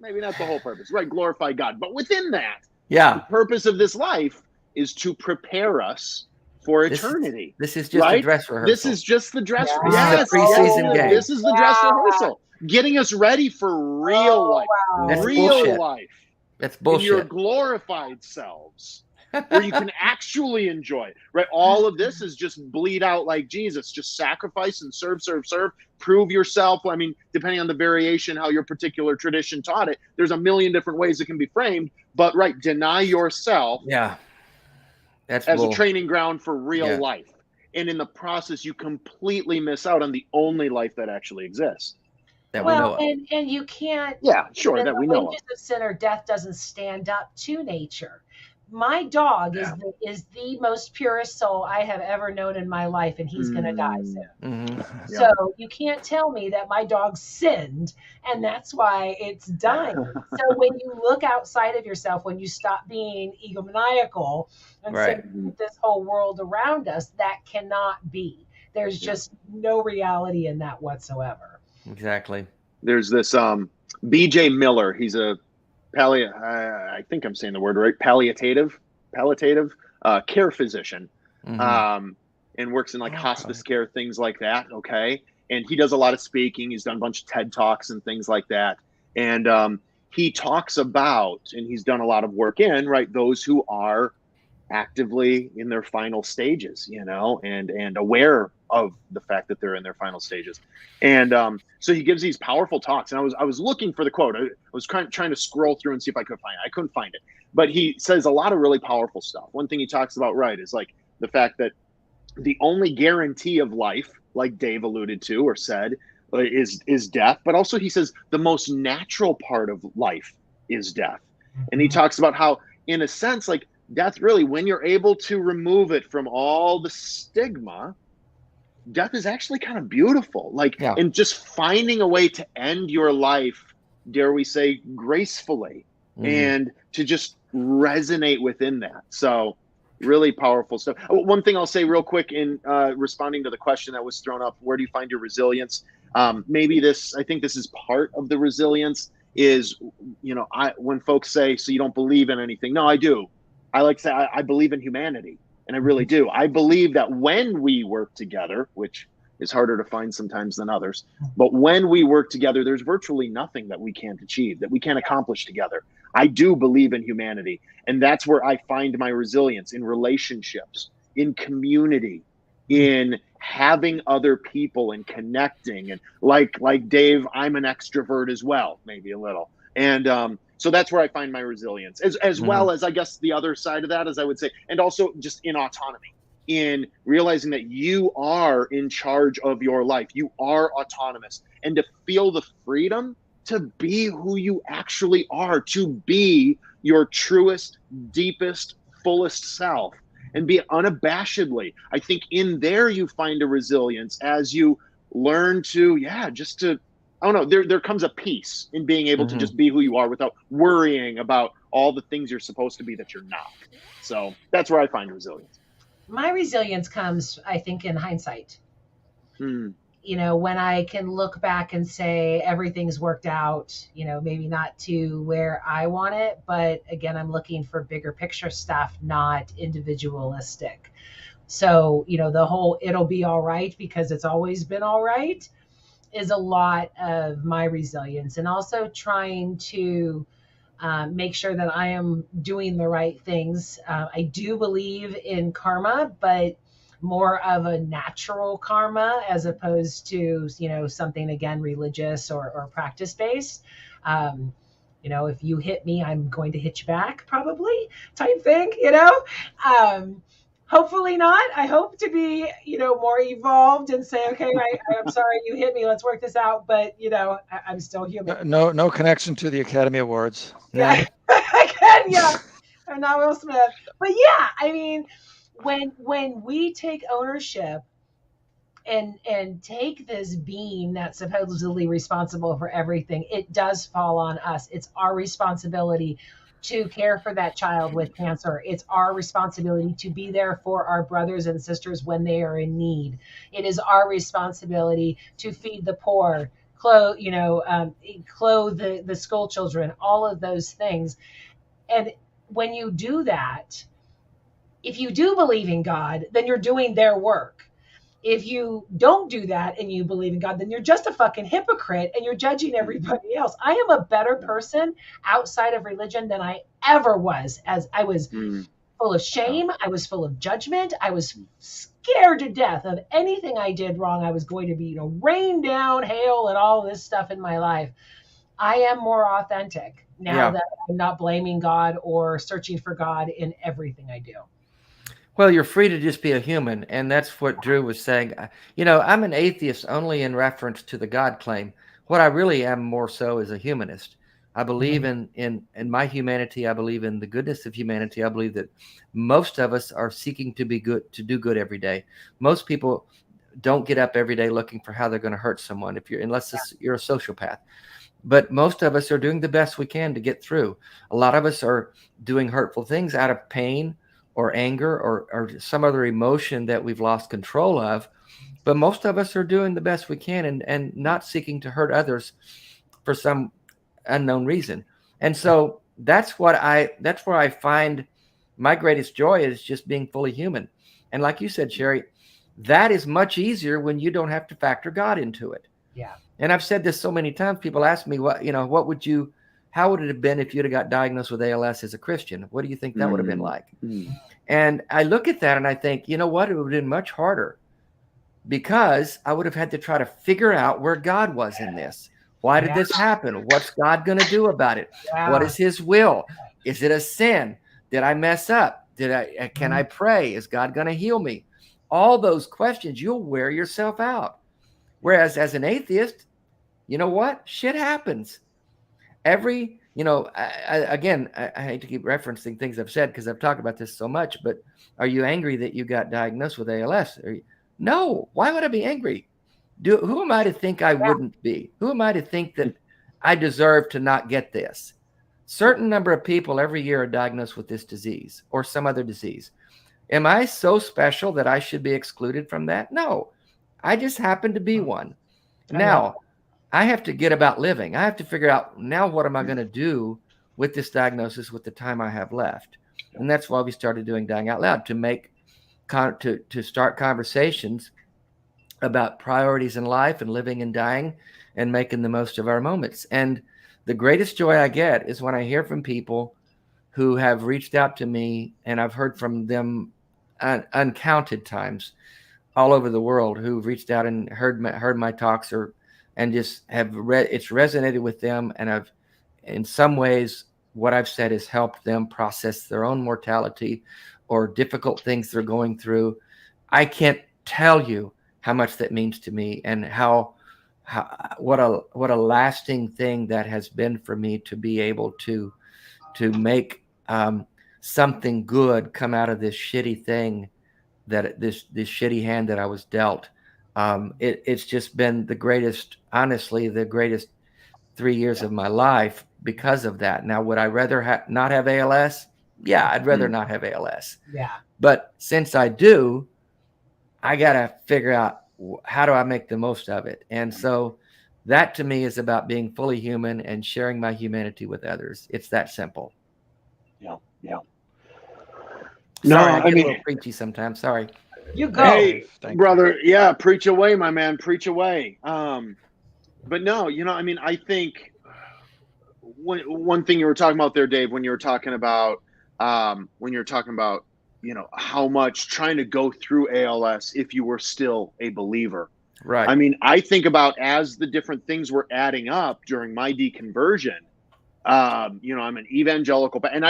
Speaker 4: maybe not the whole purpose, right? Glorify God. But within that, the purpose of this life is to prepare us for eternity.
Speaker 3: This is just
Speaker 4: right?
Speaker 3: a dress rehearsal.
Speaker 4: This is just the dress.
Speaker 3: This is the preseason game.
Speaker 4: This is the dress rehearsal, getting us ready for real life.
Speaker 1: Wow.
Speaker 3: That's
Speaker 4: real
Speaker 3: bullshit.
Speaker 4: life.
Speaker 3: That's
Speaker 4: In
Speaker 3: bullshit.
Speaker 4: your glorified selves, where you can actually enjoy it, right? All of this is just bleed out like Jesus, just sacrifice and serve, prove yourself. I mean, depending on the variation, how your particular tradition taught it, there's a million different ways it can be framed, but right, deny yourself
Speaker 3: that's
Speaker 4: as
Speaker 3: bull.
Speaker 4: a training ground for real life. And in the process, you completely miss out on the only life that actually exists.
Speaker 3: That we know of.
Speaker 1: And you can't.
Speaker 4: Yeah, sure, that we know of.
Speaker 1: The wages of sin or death doesn't stand up to nature. My dog is the most purest soul I have ever known in my life, and he's going to die soon.
Speaker 3: Mm-hmm.
Speaker 1: So you can't tell me that my dog sinned, and that's why it's dying. So when you look outside of yourself, when you stop being egomaniacal and say this whole world around us, that cannot be. There's just no reality in that whatsoever.
Speaker 3: Exactly.
Speaker 4: There's this B.J. Miller. He's a I think I'm saying the word right, palliative care physician, and works in like hospice care, things like that. Okay. And he does a lot of speaking. He's done a bunch of TED Talks and things like that. And he talks about, and he's done a lot of work in, right, those who are actively in their final stages, you know, and aware of the fact that they're in their final stages. And so he gives these powerful talks, and I was looking for the quote. I was trying to scroll through and see if I could find it. I couldn't find it, but he says a lot of really powerful stuff. One thing he talks about, right, is like the fact that the only guarantee of life, like Dave alluded to or said, is death. But also he says the most natural part of life is death. And he talks about how, in a sense, like death really, when you're able to remove it from all the stigma, death is actually kind of beautiful. Like, and just finding a way to end your life, dare we say, gracefully, and to just resonate within that. So really powerful stuff. One thing I'll say real quick in responding to the question that was thrown up, where do you find your resilience? Maybe I think this is part of the resilience is, you know, when folks say, so you don't believe in anything? No, I do. I like to say I believe in humanity, and I really do. I believe that when we work together, which is harder to find sometimes than others, but when we work together, there's virtually nothing that we can't achieve, that we can't accomplish together. I do believe in humanity, and that's where I find my resilience, in relationships, in community, in having other people and connecting. And like Dave, I'm an extrovert as well, maybe a little. And so that's where I find my resilience, as well as, I guess, the other side of that, as I would say, and also just in autonomy, in realizing that you are in charge of your life. You are autonomous, and to feel the freedom to be who you actually are, to be your truest, deepest, fullest self, and be unabashedly. I think in there you find a resilience as you learn to, I don't know, there comes a peace in being able to just be who you are without worrying about all the things you're supposed to be that you're not. So that's where I find resilience.
Speaker 1: My resilience comes, I think, in hindsight. You know, when I can look back and say everything's worked out, you know, maybe not to where I want it, but again, I'm looking for bigger picture stuff, not individualistic. So, you know, the whole it'll be all right because it's always been all right is a lot of my resilience, and also trying to make sure that I am doing the right things. I do believe in karma, but more of a natural karma as opposed to, you know, something, again, religious or practice based. You know, if you hit me, I'm going to hit you back, probably, type thing, you know. Hopefully not. I hope to be, you know, more evolved and say, okay, I'm sorry you hit me. Let's work this out. But, you know, I'm still human.
Speaker 2: No connection to the Academy Awards.
Speaker 1: Yeah, again, yeah. I'm not Will Smith. But yeah, I mean, when we take ownership and take this being that's supposedly responsible for everything, it does fall on us. It's our responsibility to care for that child with cancer. It's our responsibility to be there for our brothers and sisters when they are in need. It is our responsibility to feed the poor, clothe the school children, all of those things. And when you do that, If you do believe in God, then you're doing their work. If you don't do that and you believe in God, then you're just a fucking hypocrite and you're judging everybody else. I am a better person outside of religion than I ever was, as I was full of shame. I was full of judgment. I was scared to death of anything I did wrong. I was going to be, rain down, hail, and all this stuff in my life. I am more authentic now that I'm not blaming God or searching for God in everything I do.
Speaker 3: Well, you're free to just be a human. And that's what Drew was saying. I'm an atheist only in reference to the God claim. What I really am more so is a humanist. I believe in my humanity. I believe in the goodness of humanity. I believe that most of us are seeking to be good, to do good every day. Most people don't get up every day looking for how they're going to hurt someone, unless you're a sociopath. But most of us are doing the best we can to get through. A lot of us are doing hurtful things out of pain or anger or some other emotion that we've lost control of. But most of us are doing the best we can and not seeking to hurt others for some unknown reason. And so that's where I find my greatest joy is just being fully human. And like you said, Sherry, that is much easier when you don't have to factor God into it.
Speaker 1: Yeah.
Speaker 3: And I've said this so many times. People ask me, how would it have been if you'd have got diagnosed with ALS as a Christian? What do you think that would have been like? And I look at that and I think, you know what? It would have been much harder because I would have had to try to figure out where God was in this. Why did this happen? What's God going to do about it? What is his will? Is it a sin? Did I mess up? Can I pray? Is God going to heal me? All those questions, you'll wear yourself out. Whereas as an atheist, you know what? Shit happens. I hate to keep referencing things I've said because I've talked about this so much, but are you angry that you got diagnosed with ALS? No. Why would I be angry? Who am I to think I wouldn't be? Who am I to think that I deserve to not get this? Certain number of people every year are diagnosed with this disease or some other disease. Am I so special that I should be excluded from that? No. I just happen to be one. Now, I have to get about living. I have to figure out now what am I going to do with this diagnosis with the time I have left. And that's why we started doing Dying Out Loud, to start conversations about priorities in life and living and dying and making the most of our moments. And the greatest joy I get is when I hear from people who have reached out to me, and I've heard from them uncounted times all over the world who've reached out and heard my talks and just have it's resonated with them. And I've, in some ways, what I've said has helped them process their own mortality or difficult things they're going through. I can't tell you how much that means to me and what a lasting thing that has been for me to be able to make something good come out of this shitty thing, this shitty hand that I was dealt. It's just been the greatest 3 years of my life because of that. Now, would I rather not have ALS? Yeah, I'd rather not have ALS.
Speaker 1: Yeah.
Speaker 3: But since I do, I got to figure out how do I make the most of it. And so that to me is about being fully human and sharing my humanity with others. It's that simple.
Speaker 4: Yeah.
Speaker 3: Sorry, I get a little preachy sometimes. Sorry.
Speaker 1: You go.
Speaker 4: Hey, brother. Yeah, preach away, my man. Preach away. But no, I think one thing you were talking about there, Dave, when you were talking about how much trying to go through ALS if you were still a believer.
Speaker 3: Right.
Speaker 4: I mean, I think about as the different things were adding up during my deconversion. I'm an evangelical, and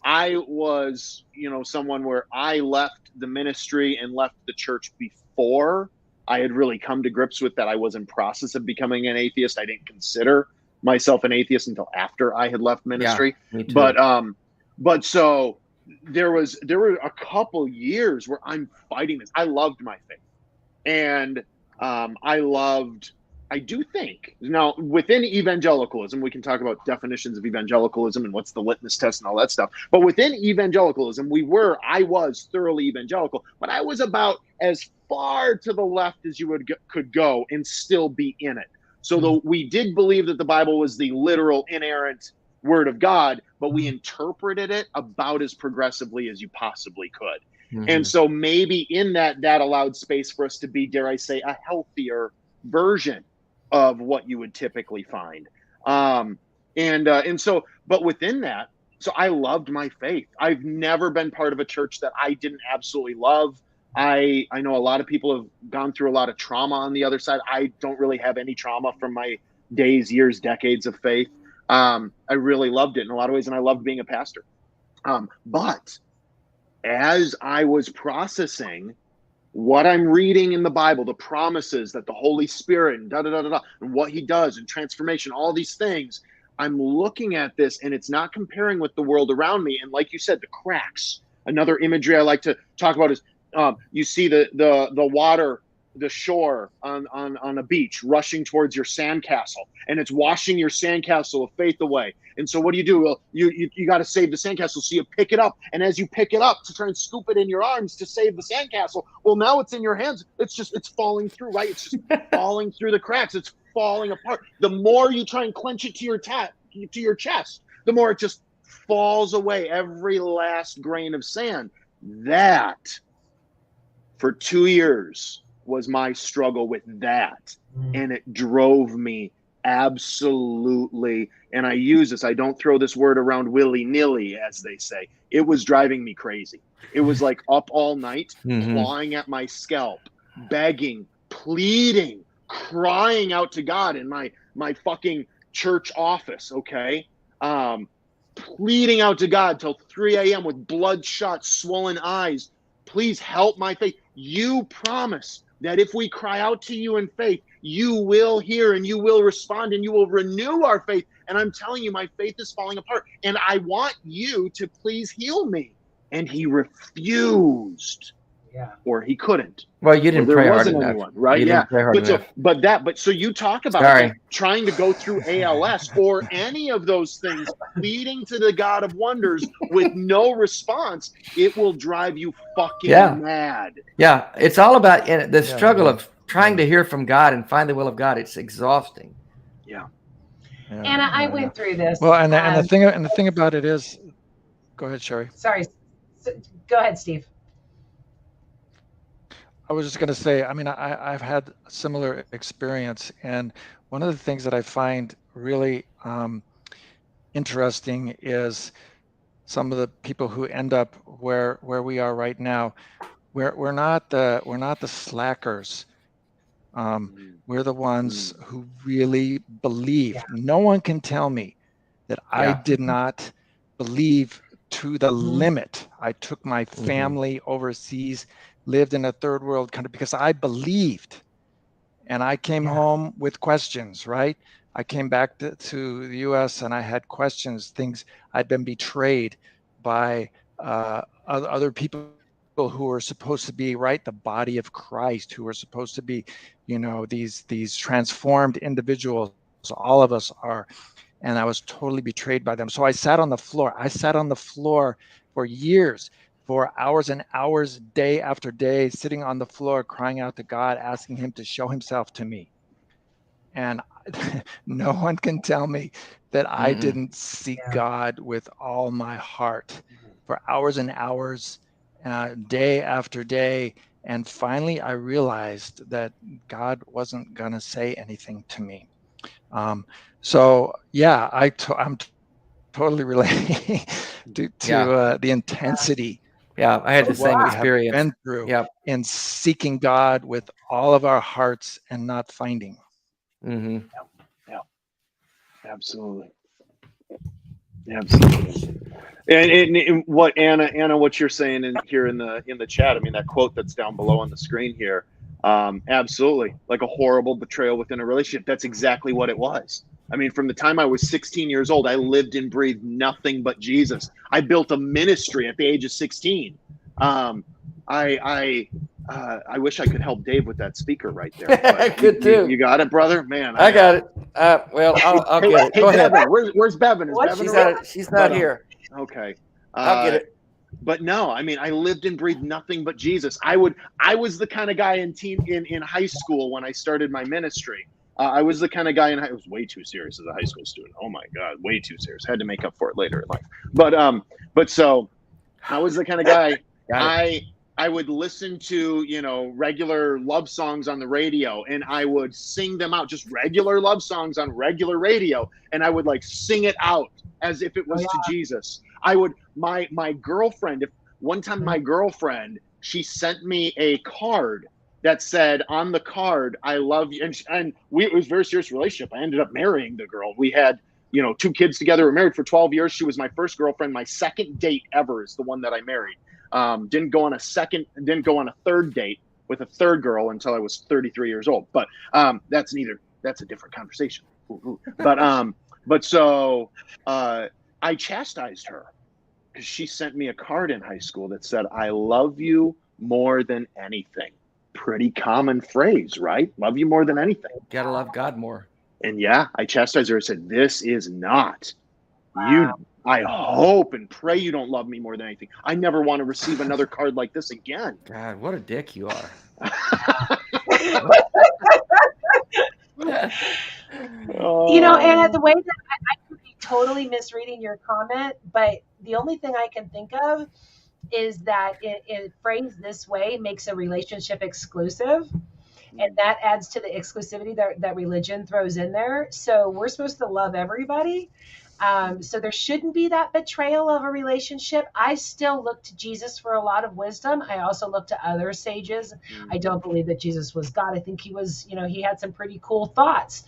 Speaker 4: I was, someone where I left the ministry and left the church before I had really come to grips with that I was in process of becoming an atheist. I didn't consider myself an atheist until after I had left ministry.
Speaker 3: Yeah, me too.
Speaker 4: But so there were a couple years where I'm fighting this. I loved my faith, and I do think now within evangelicalism, we can talk about definitions of evangelicalism and what's the litmus test and all that stuff. But within evangelicalism, I was thoroughly evangelical, but I was about as far to the left as you could go and still be in it. So though we did believe that the Bible was the literal, inerrant, word of God, but we interpreted it about as progressively as you possibly could. And so maybe in that allowed space for us to be, dare I say, a healthier version of what you would typically find. And so, but within that, so I loved my faith. I've never been part of a church that I didn't absolutely love. I know a lot of people have gone through a lot of trauma on the other side. I don't really have any trauma from my days, years, decades of faith. I really loved it in a lot of ways, and I loved being a pastor. But as I was processing what I'm reading in the Bible, the promises that the Holy Spirit and and what he does and transformation, all these things, I'm looking at this, and it's not comparing with the world around me. And like you said, the cracks. Another imagery I like to talk about is you see the water, the shore on a beach rushing towards your sandcastle, and it's washing your sandcastle of faith away. And so what do? Well, you got to save the sandcastle, so you pick it up, and as you pick it up to try and scoop it in your arms to save the sandcastle, well, now it's in your hands. It's falling through, right? It's just falling through the cracks. It's falling apart. The more you try and clench it to your chest, the more it just falls away, every last grain of sand. That, for 2 years, was my struggle with that. And it drove me absolutely, and I use this, I don't throw this word around willy-nilly, as they say. It was driving me crazy. It was like up all night, clawing at my scalp, begging, pleading, crying out to God in my fucking church office, okay? Pleading out to God till 3 a.m. with bloodshot, swollen eyes. Please help my faith. You promise that if we cry out to you in faith, you will hear and you will respond and you will renew our faith. And I'm telling you, my faith is falling apart, and I want you to please heal me. And he refused. Yeah. Or he couldn't.
Speaker 3: Well, you didn't pray hard enough.
Speaker 4: Anyone, right?
Speaker 3: You didn't pray hard enough.
Speaker 4: So you talk about like, trying to go through ALS or any of those things, pleading to the God of wonders with no response, it will drive you fucking mad.
Speaker 3: Yeah, it's all about the struggle of trying to hear from God and find the will of God. It's exhausting.
Speaker 4: Yeah.
Speaker 1: Anna, I went through this.
Speaker 2: Well, and the thing about it is, go ahead, Sherry.
Speaker 1: Sorry, go ahead, Steve.
Speaker 2: I was just going to say, I mean, I've had a similar experience, and one of the things that I find really interesting is some of the people who end up where we are right now. We're not the slackers. We're the ones who really believe. No one can tell me that I did not believe to the limit. I took my family overseas, lived in a third world country because I believed, and I came home with questions, right? I came back to the US and I had questions, things. I'd been betrayed by other people who were supposed to be, right, the body of Christ, who were supposed to be, you know, these transformed individuals. All of us are. And I was totally betrayed by them. So I sat on the floor. I sat on the floor for years, for hours and hours, day after day, sitting on the floor, crying out to God, asking him to show himself to me. And no one can tell me that I didn't seek God with all my heart for hours and hours, day after day. And finally, I realized that God wasn't going to say anything to me. So yeah, I'm totally relating to the intensity.
Speaker 3: Yeah, I had the same experience.
Speaker 2: Been through in seeking God with all of our hearts and not finding.
Speaker 4: Yeah, absolutely. And what Anna, what you're saying here in the chat, I mean, that quote that's down below on the screen here, absolutely, like a horrible betrayal within a relationship. That's exactly what it was. I mean, from the time I was 16 years old, I lived and breathed nothing but Jesus. I built a ministry at the age of 16. I wish I could help Dave with that speaker right there.
Speaker 3: I could too.
Speaker 4: You got it, brother? Man,
Speaker 3: I got it. Well, I'll get it. Go ahead.
Speaker 4: Bevan, where's Bevan? Is Bevan
Speaker 3: she's not here.
Speaker 4: Okay.
Speaker 3: I'll get it.
Speaker 4: But no, I mean, I lived and breathed nothing but Jesus. I was the kind of guy in high school when I started my ministry I was the kind of guy I was way too serious as a high school student. Oh my God, way too serious. Had to make up for it later in life. But so I was the kind of guy I would listen to, you know, regular love songs on the radio, and I would sing them out, just regular love songs on regular radio, and I would like sing it out as if it was to Jesus. I would my girlfriend, if one time my girlfriend, she sent me a card that said on the card, "I love you," and it was a very serious relationship. I ended up marrying the girl. We had, you know, 2 kids together. We were married for 12 years. She was my first girlfriend. My second date ever is the one that I married. Didn't go on a third date with a third girl until I was 33 years old. But that's a different conversation. But so I chastised her because she sent me a card in high school that said, "I love you more than anything." Pretty common phrase, right? Love you more than anything.
Speaker 3: Gotta love God more.
Speaker 4: And yeah, I chastised her and said, "This is not you. I hope and pray you don't love me more than anything. I never want to receive another card like this again."
Speaker 3: God, what a dick you are.
Speaker 1: You know, Anna, the way that I could be totally misreading your comment, but the only thing I can think of is that it phrased this way makes a relationship exclusive. And that adds to the exclusivity that religion throws in there. So we're supposed to love everybody. So there shouldn't be that betrayal of a relationship. I still look to Jesus for a lot of wisdom. I also look to other sages. I don't believe that Jesus was God. I think he was, you know, he had some pretty cool thoughts.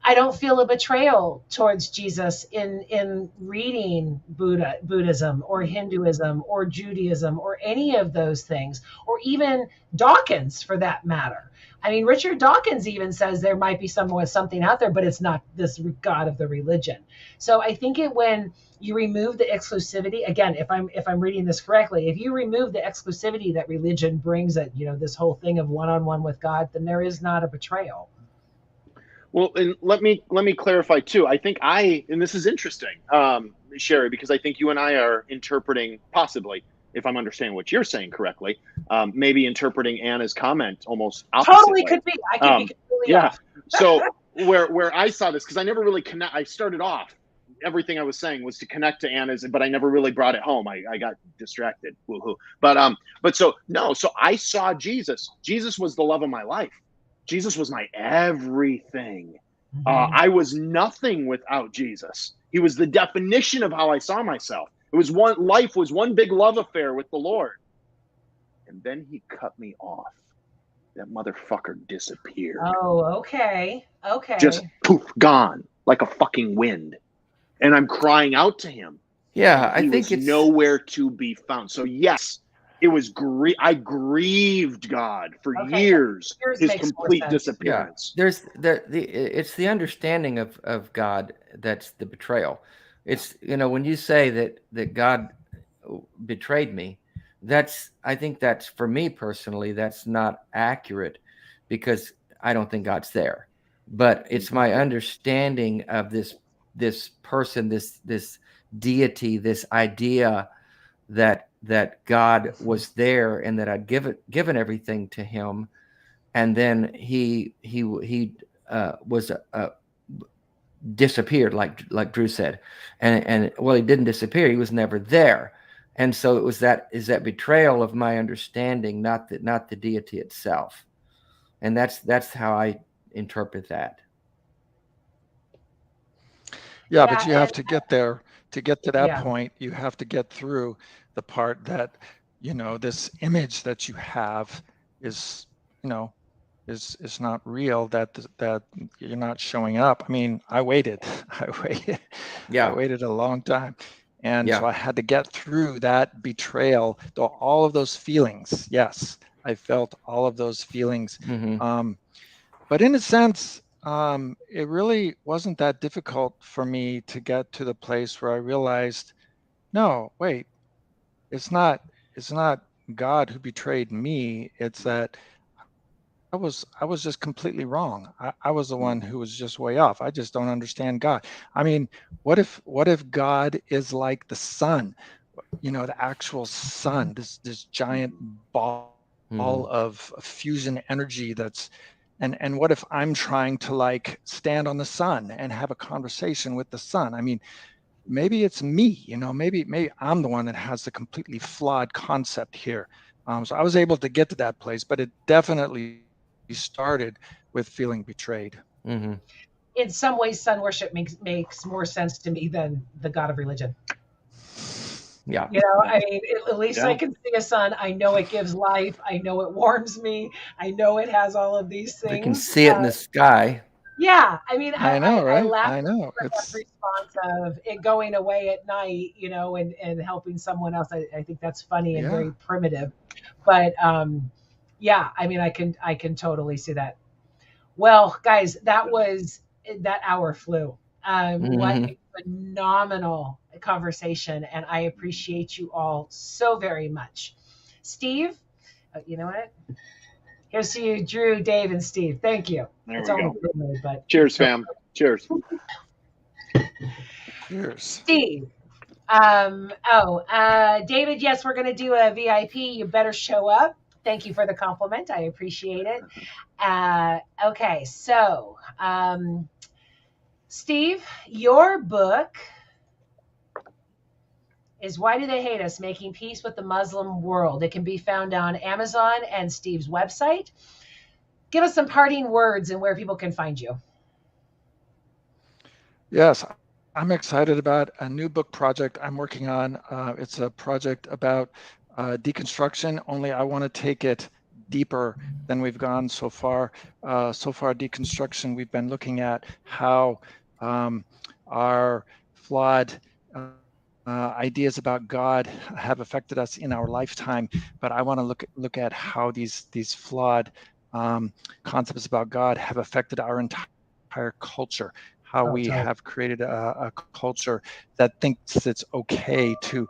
Speaker 1: I don't feel a betrayal towards Jesus in reading Buddhism or Hinduism or Judaism or any of those things, or even Dawkins for that matter. I mean, Richard Dawkins even says there might be something out there, but it's not this God of the religion. So I think when you remove the exclusivity, again, if I'm reading this correctly, if you remove the exclusivity that religion brings, that, you know, this whole thing of one-on-one with God, then there is not a betrayal.
Speaker 4: Well, and let me clarify too. I think and this is interesting, Sherry, because I think you and I are interpreting, possibly, if I'm understanding what you're saying correctly, maybe interpreting Anna's comment almost oppositely.
Speaker 1: Totally could be. I could be completely off.
Speaker 4: So where I saw this, because I never really I started off, everything I was saying was to connect to Anna's, but I never really brought it home. I got distracted. Woo-hoo. So I saw Jesus. Jesus was the love of my life. Jesus was my everything. I was nothing without Jesus. He was the definition of how I saw myself. Life was one big love affair with the Lord. And then he cut me off. That motherfucker disappeared.
Speaker 1: Oh, okay.
Speaker 4: Just poof, gone like a fucking wind. And I'm crying out to him.
Speaker 3: Yeah, I think it's
Speaker 4: nowhere to be found. So yes, it was I grieved God for years. His complete disappearance.
Speaker 3: Yeah. It's the understanding of God that's the betrayal. It's, you know, when you say that God betrayed me, I think that's, for me personally, that's not accurate, because I don't think God's there. But it's my understanding of this person, this deity, this idea that God was there and that I'd given everything to him, and then he was disappeared, like Drew said, and well, he didn't disappear, he was never there. And so it was that betrayal of my understanding, not the deity itself. And that's how I interpret that.
Speaker 2: Yeah, but you have to get there. To get to that point, you have to get through the part that, you know, this image that you have is, you know, is not real, that you're not showing up. I mean, I waited a long time. And so I had to get through that betrayal, all of those feelings. Yes, I felt all of those feelings. Mm-hmm. But in a sense, it really wasn't that difficult for me to get to the place where I realized, no, wait, it's not God who betrayed me. It's that I was just completely wrong. I was the one who was just way off. I just don't understand God. I mean, what if God is like the sun, you know, the actual sun, this giant ball of fusion energy that's And what if I'm trying to like stand on the sun and have a conversation with the sun? I mean, maybe it's me, maybe I'm the one that has the completely flawed concept here. So I was able to get to that place, but it definitely started with feeling betrayed.
Speaker 3: Mm-hmm.
Speaker 1: In some ways, sun worship makes more sense to me than the God of religion.
Speaker 3: Yeah.
Speaker 1: I mean, at least I can see a sun. I know it gives life. I know it warms me. I know it has all of these things.
Speaker 3: You can see it in the sky.
Speaker 1: Yeah, I mean,
Speaker 2: I know, right?
Speaker 1: I laugh
Speaker 2: I know.
Speaker 1: at that response of it going away at night, and helping someone else. I think that's funny and very primitive, but yeah, I mean, I can totally see that. Well, guys, that hour flew. What a phenomenal conversation, and I appreciate you all so very much. Steve, you know what? Here's to you, Drew, Dave, and Steve. Thank you.
Speaker 4: There
Speaker 1: it's
Speaker 4: we go.
Speaker 1: Good, but
Speaker 4: cheers, fam. Cheers.
Speaker 2: Cheers.
Speaker 1: Steve. David, yes, we're going to do a VIP. You better show up. Thank you for the compliment. I appreciate it. Okay, so Steve, your book is Why Do They Hate Us? Making Peace with the Muslim World. It can be found on Amazon and Steve's website. Give us some parting words and where people can find you.
Speaker 2: Yes, I'm excited about a new book project I'm working on. It's a project about deconstruction, only I want to take it deeper than we've gone so far. Deconstruction, we've been looking at how our flawed ideas about God have affected us in our lifetime, but I want to look at how these flawed concepts about God have affected our entire culture. How we have created a culture that thinks it's okay to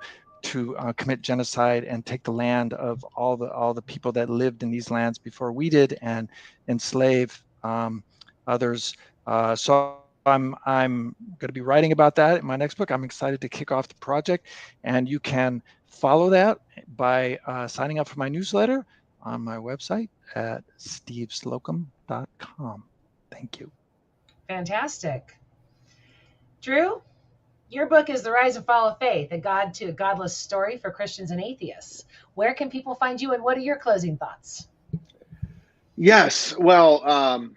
Speaker 2: commit genocide and take the land of all the people that lived in these lands before we did and enslave others. So I'm going to be writing about that in my next book. I'm excited to kick off the project, and you can follow that by signing up for my newsletter on my website at steveslocum.com. Thank you.
Speaker 1: Fantastic. Drew, your book is The Rise and Fall of Faith, a God to Godless Story for Christians and Atheists. Where can people find you, and what are your closing thoughts?
Speaker 4: Yes, well,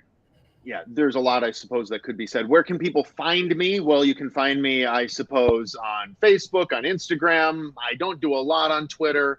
Speaker 4: there's a lot, I suppose, that could be said. Where can people find me? Well, you can find me, I suppose, on Facebook, on Instagram. I don't do a lot on Twitter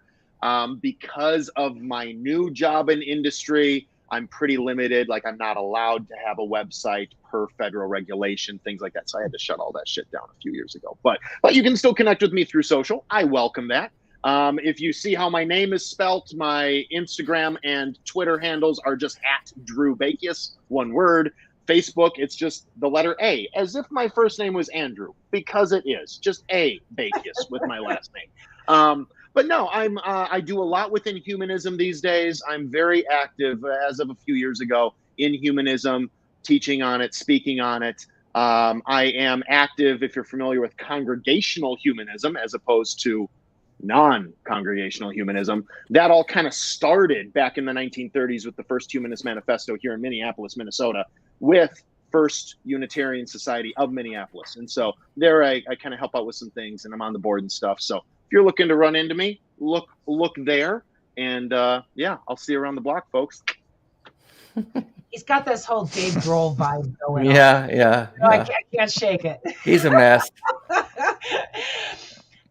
Speaker 4: because of my new job in industry. I'm pretty limited. Like, I'm not allowed to have a website per federal regulation, things like that. So I had to shut all that shit down a few years ago. But you can still connect with me through social. I welcome that. If you see how my name is spelt, my Instagram and Twitter handles are just at Drew Bekius, one word. Facebook, it's just the letter A, as if my first name was Andrew, because it is just A Bekius with my last name. But no, I do a lot within humanism these days. I'm very active as of a few years ago in humanism, teaching on it, speaking on it. I am active, if you're familiar with congregational humanism, as opposed to non-congregational humanism. That all kind of started back in the 1930s with the first Humanist Manifesto here in Minneapolis, Minnesota, with First Unitarian Society of Minneapolis. And so there I kind of help out with some things, and I'm on the board and stuff. So if you're looking to run into me, look there. And I'll see you around the block, folks.
Speaker 1: He's got this whole Dave Grohl vibe going on.
Speaker 3: Yeah.
Speaker 1: I can't shake it.
Speaker 3: He's a mess.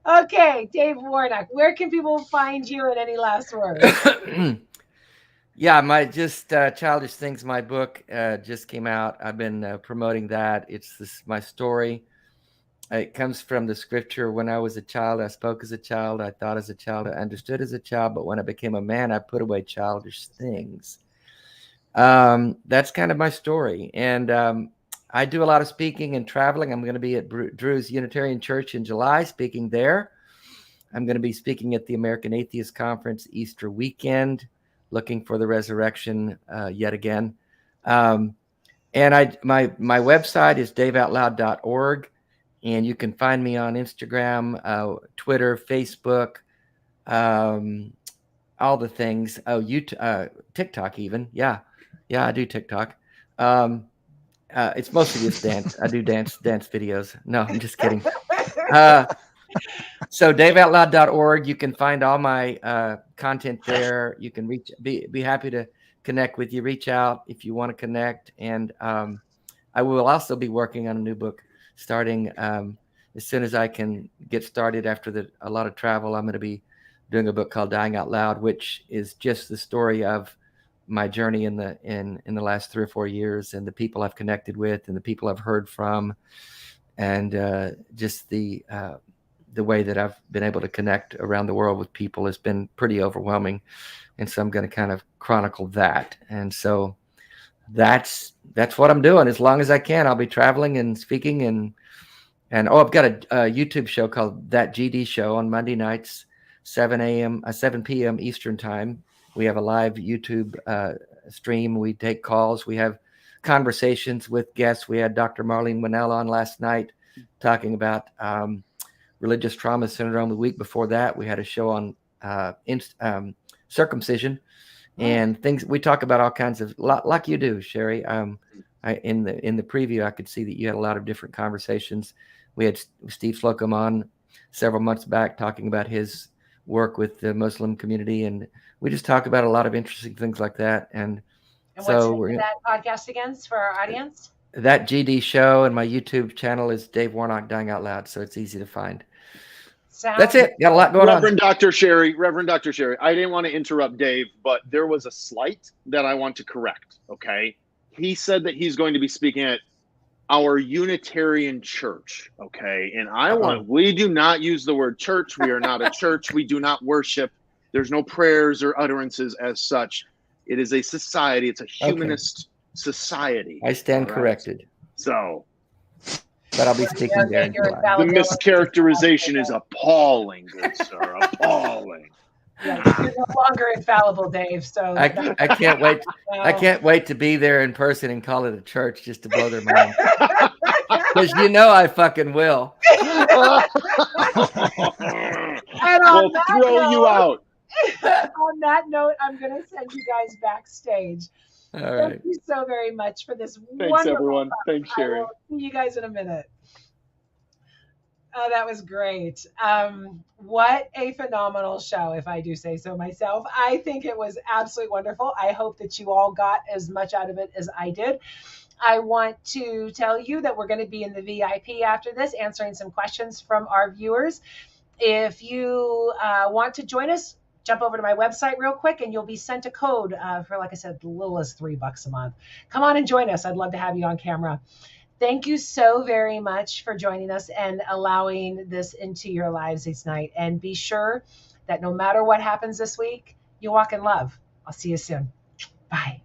Speaker 1: Okay, Dave Warnock, where can people find you, and any last words?
Speaker 3: Yeah, my Childish Things, my book just came out. I've been promoting that. It's my story. It comes from the scripture. When I was a child, I spoke as a child. I thought as a child. I understood as a child. But when I became a man, I put away childish things. That's kind of my story. And I do a lot of speaking and traveling. I'm going to be at Drew's Unitarian Church in July, speaking there. I'm going to be speaking at the American Atheist Conference Easter weekend, looking for the resurrection yet again. And my website is daveoutloud.org, and you can find me on Instagram, Twitter, Facebook, all the things. TikTok even. Yeah. Yeah, I do TikTok. It's mostly just dance. I do dance videos. No, I'm just kidding. So daveoutloud.org, you can find all my content there. You can be happy to connect with you. Reach out if you want to connect. And I will also be working on a new book starting as soon as I can get started after a lot of travel. I'm going to be doing a book called Dying Out Loud, which is just the story of my journey in the last 3 or 4 years, and the people I've connected with and the people I've heard from, and just the way that I've been able to connect around the world with people has been pretty overwhelming. And so I'm going to kind of chronicle that. And so that's what I'm doing. As long as I can, I'll be traveling and speaking and I've got a YouTube show called That GD Show on Monday nights, 7 p.m. Eastern time. We have a live YouTube stream. We take calls. We have conversations with guests. We had Dr. Marlene Winnell on last night talking about religious trauma syndrome. The week before that, we had a show on circumcision and things. We talk about all kinds of, like you do, Sherry. In the preview, I could see that you had a lot of different conversations. We had Steve Slocum on several months back talking about his work with the Muslim community, and we just talk about a lot of interesting things like that. And so
Speaker 1: what's that podcast again for our audience?
Speaker 3: That GD Show, and my YouTube channel is Dave Warnock Dying Out Loud, so it's easy to find. That's it. Got a lot going on.
Speaker 4: Reverend Dr. Sherry, I didn't want to interrupt Dave, but there was a slight that I want to correct, okay? He said that he's going to be speaking at our Unitarian church, okay? And we do not use the word church. We are not a church. We do not worship. There's no prayers or utterances as such. It is a society. It's a humanist society.
Speaker 3: I stand corrected.
Speaker 4: So,
Speaker 3: but I'll be speaking there.
Speaker 4: The mischaracterization is appalling, good sir. Appalling.
Speaker 1: Yeah, you're no longer infallible, Dave. So
Speaker 3: I can't wait. I can't wait to be there in person and call it a church just to blow their mind. Because I fucking will.
Speaker 1: And
Speaker 4: we'll throw you out.
Speaker 1: On that note, I'm going to send you guys backstage.
Speaker 3: All right.
Speaker 1: Thank you so very much for this.
Speaker 4: Thanks, everyone. Thanks, Sherry.
Speaker 1: See you guys in a minute. Oh, that was great. What a phenomenal show, if I do say so myself. I think it was absolutely wonderful. I hope that you all got as much out of it as I did. I want to tell you that we're going to be in the VIP after this, answering some questions from our viewers. If you want to join us, jump over to my website real quick and you'll be sent a code for, like I said, as little as $3 a month. Come on and join us. I'd love to have you on camera. Thank you so very much for joining us and allowing this into your lives each night. And be sure that no matter what happens this week, you walk in love. I'll see you soon. Bye.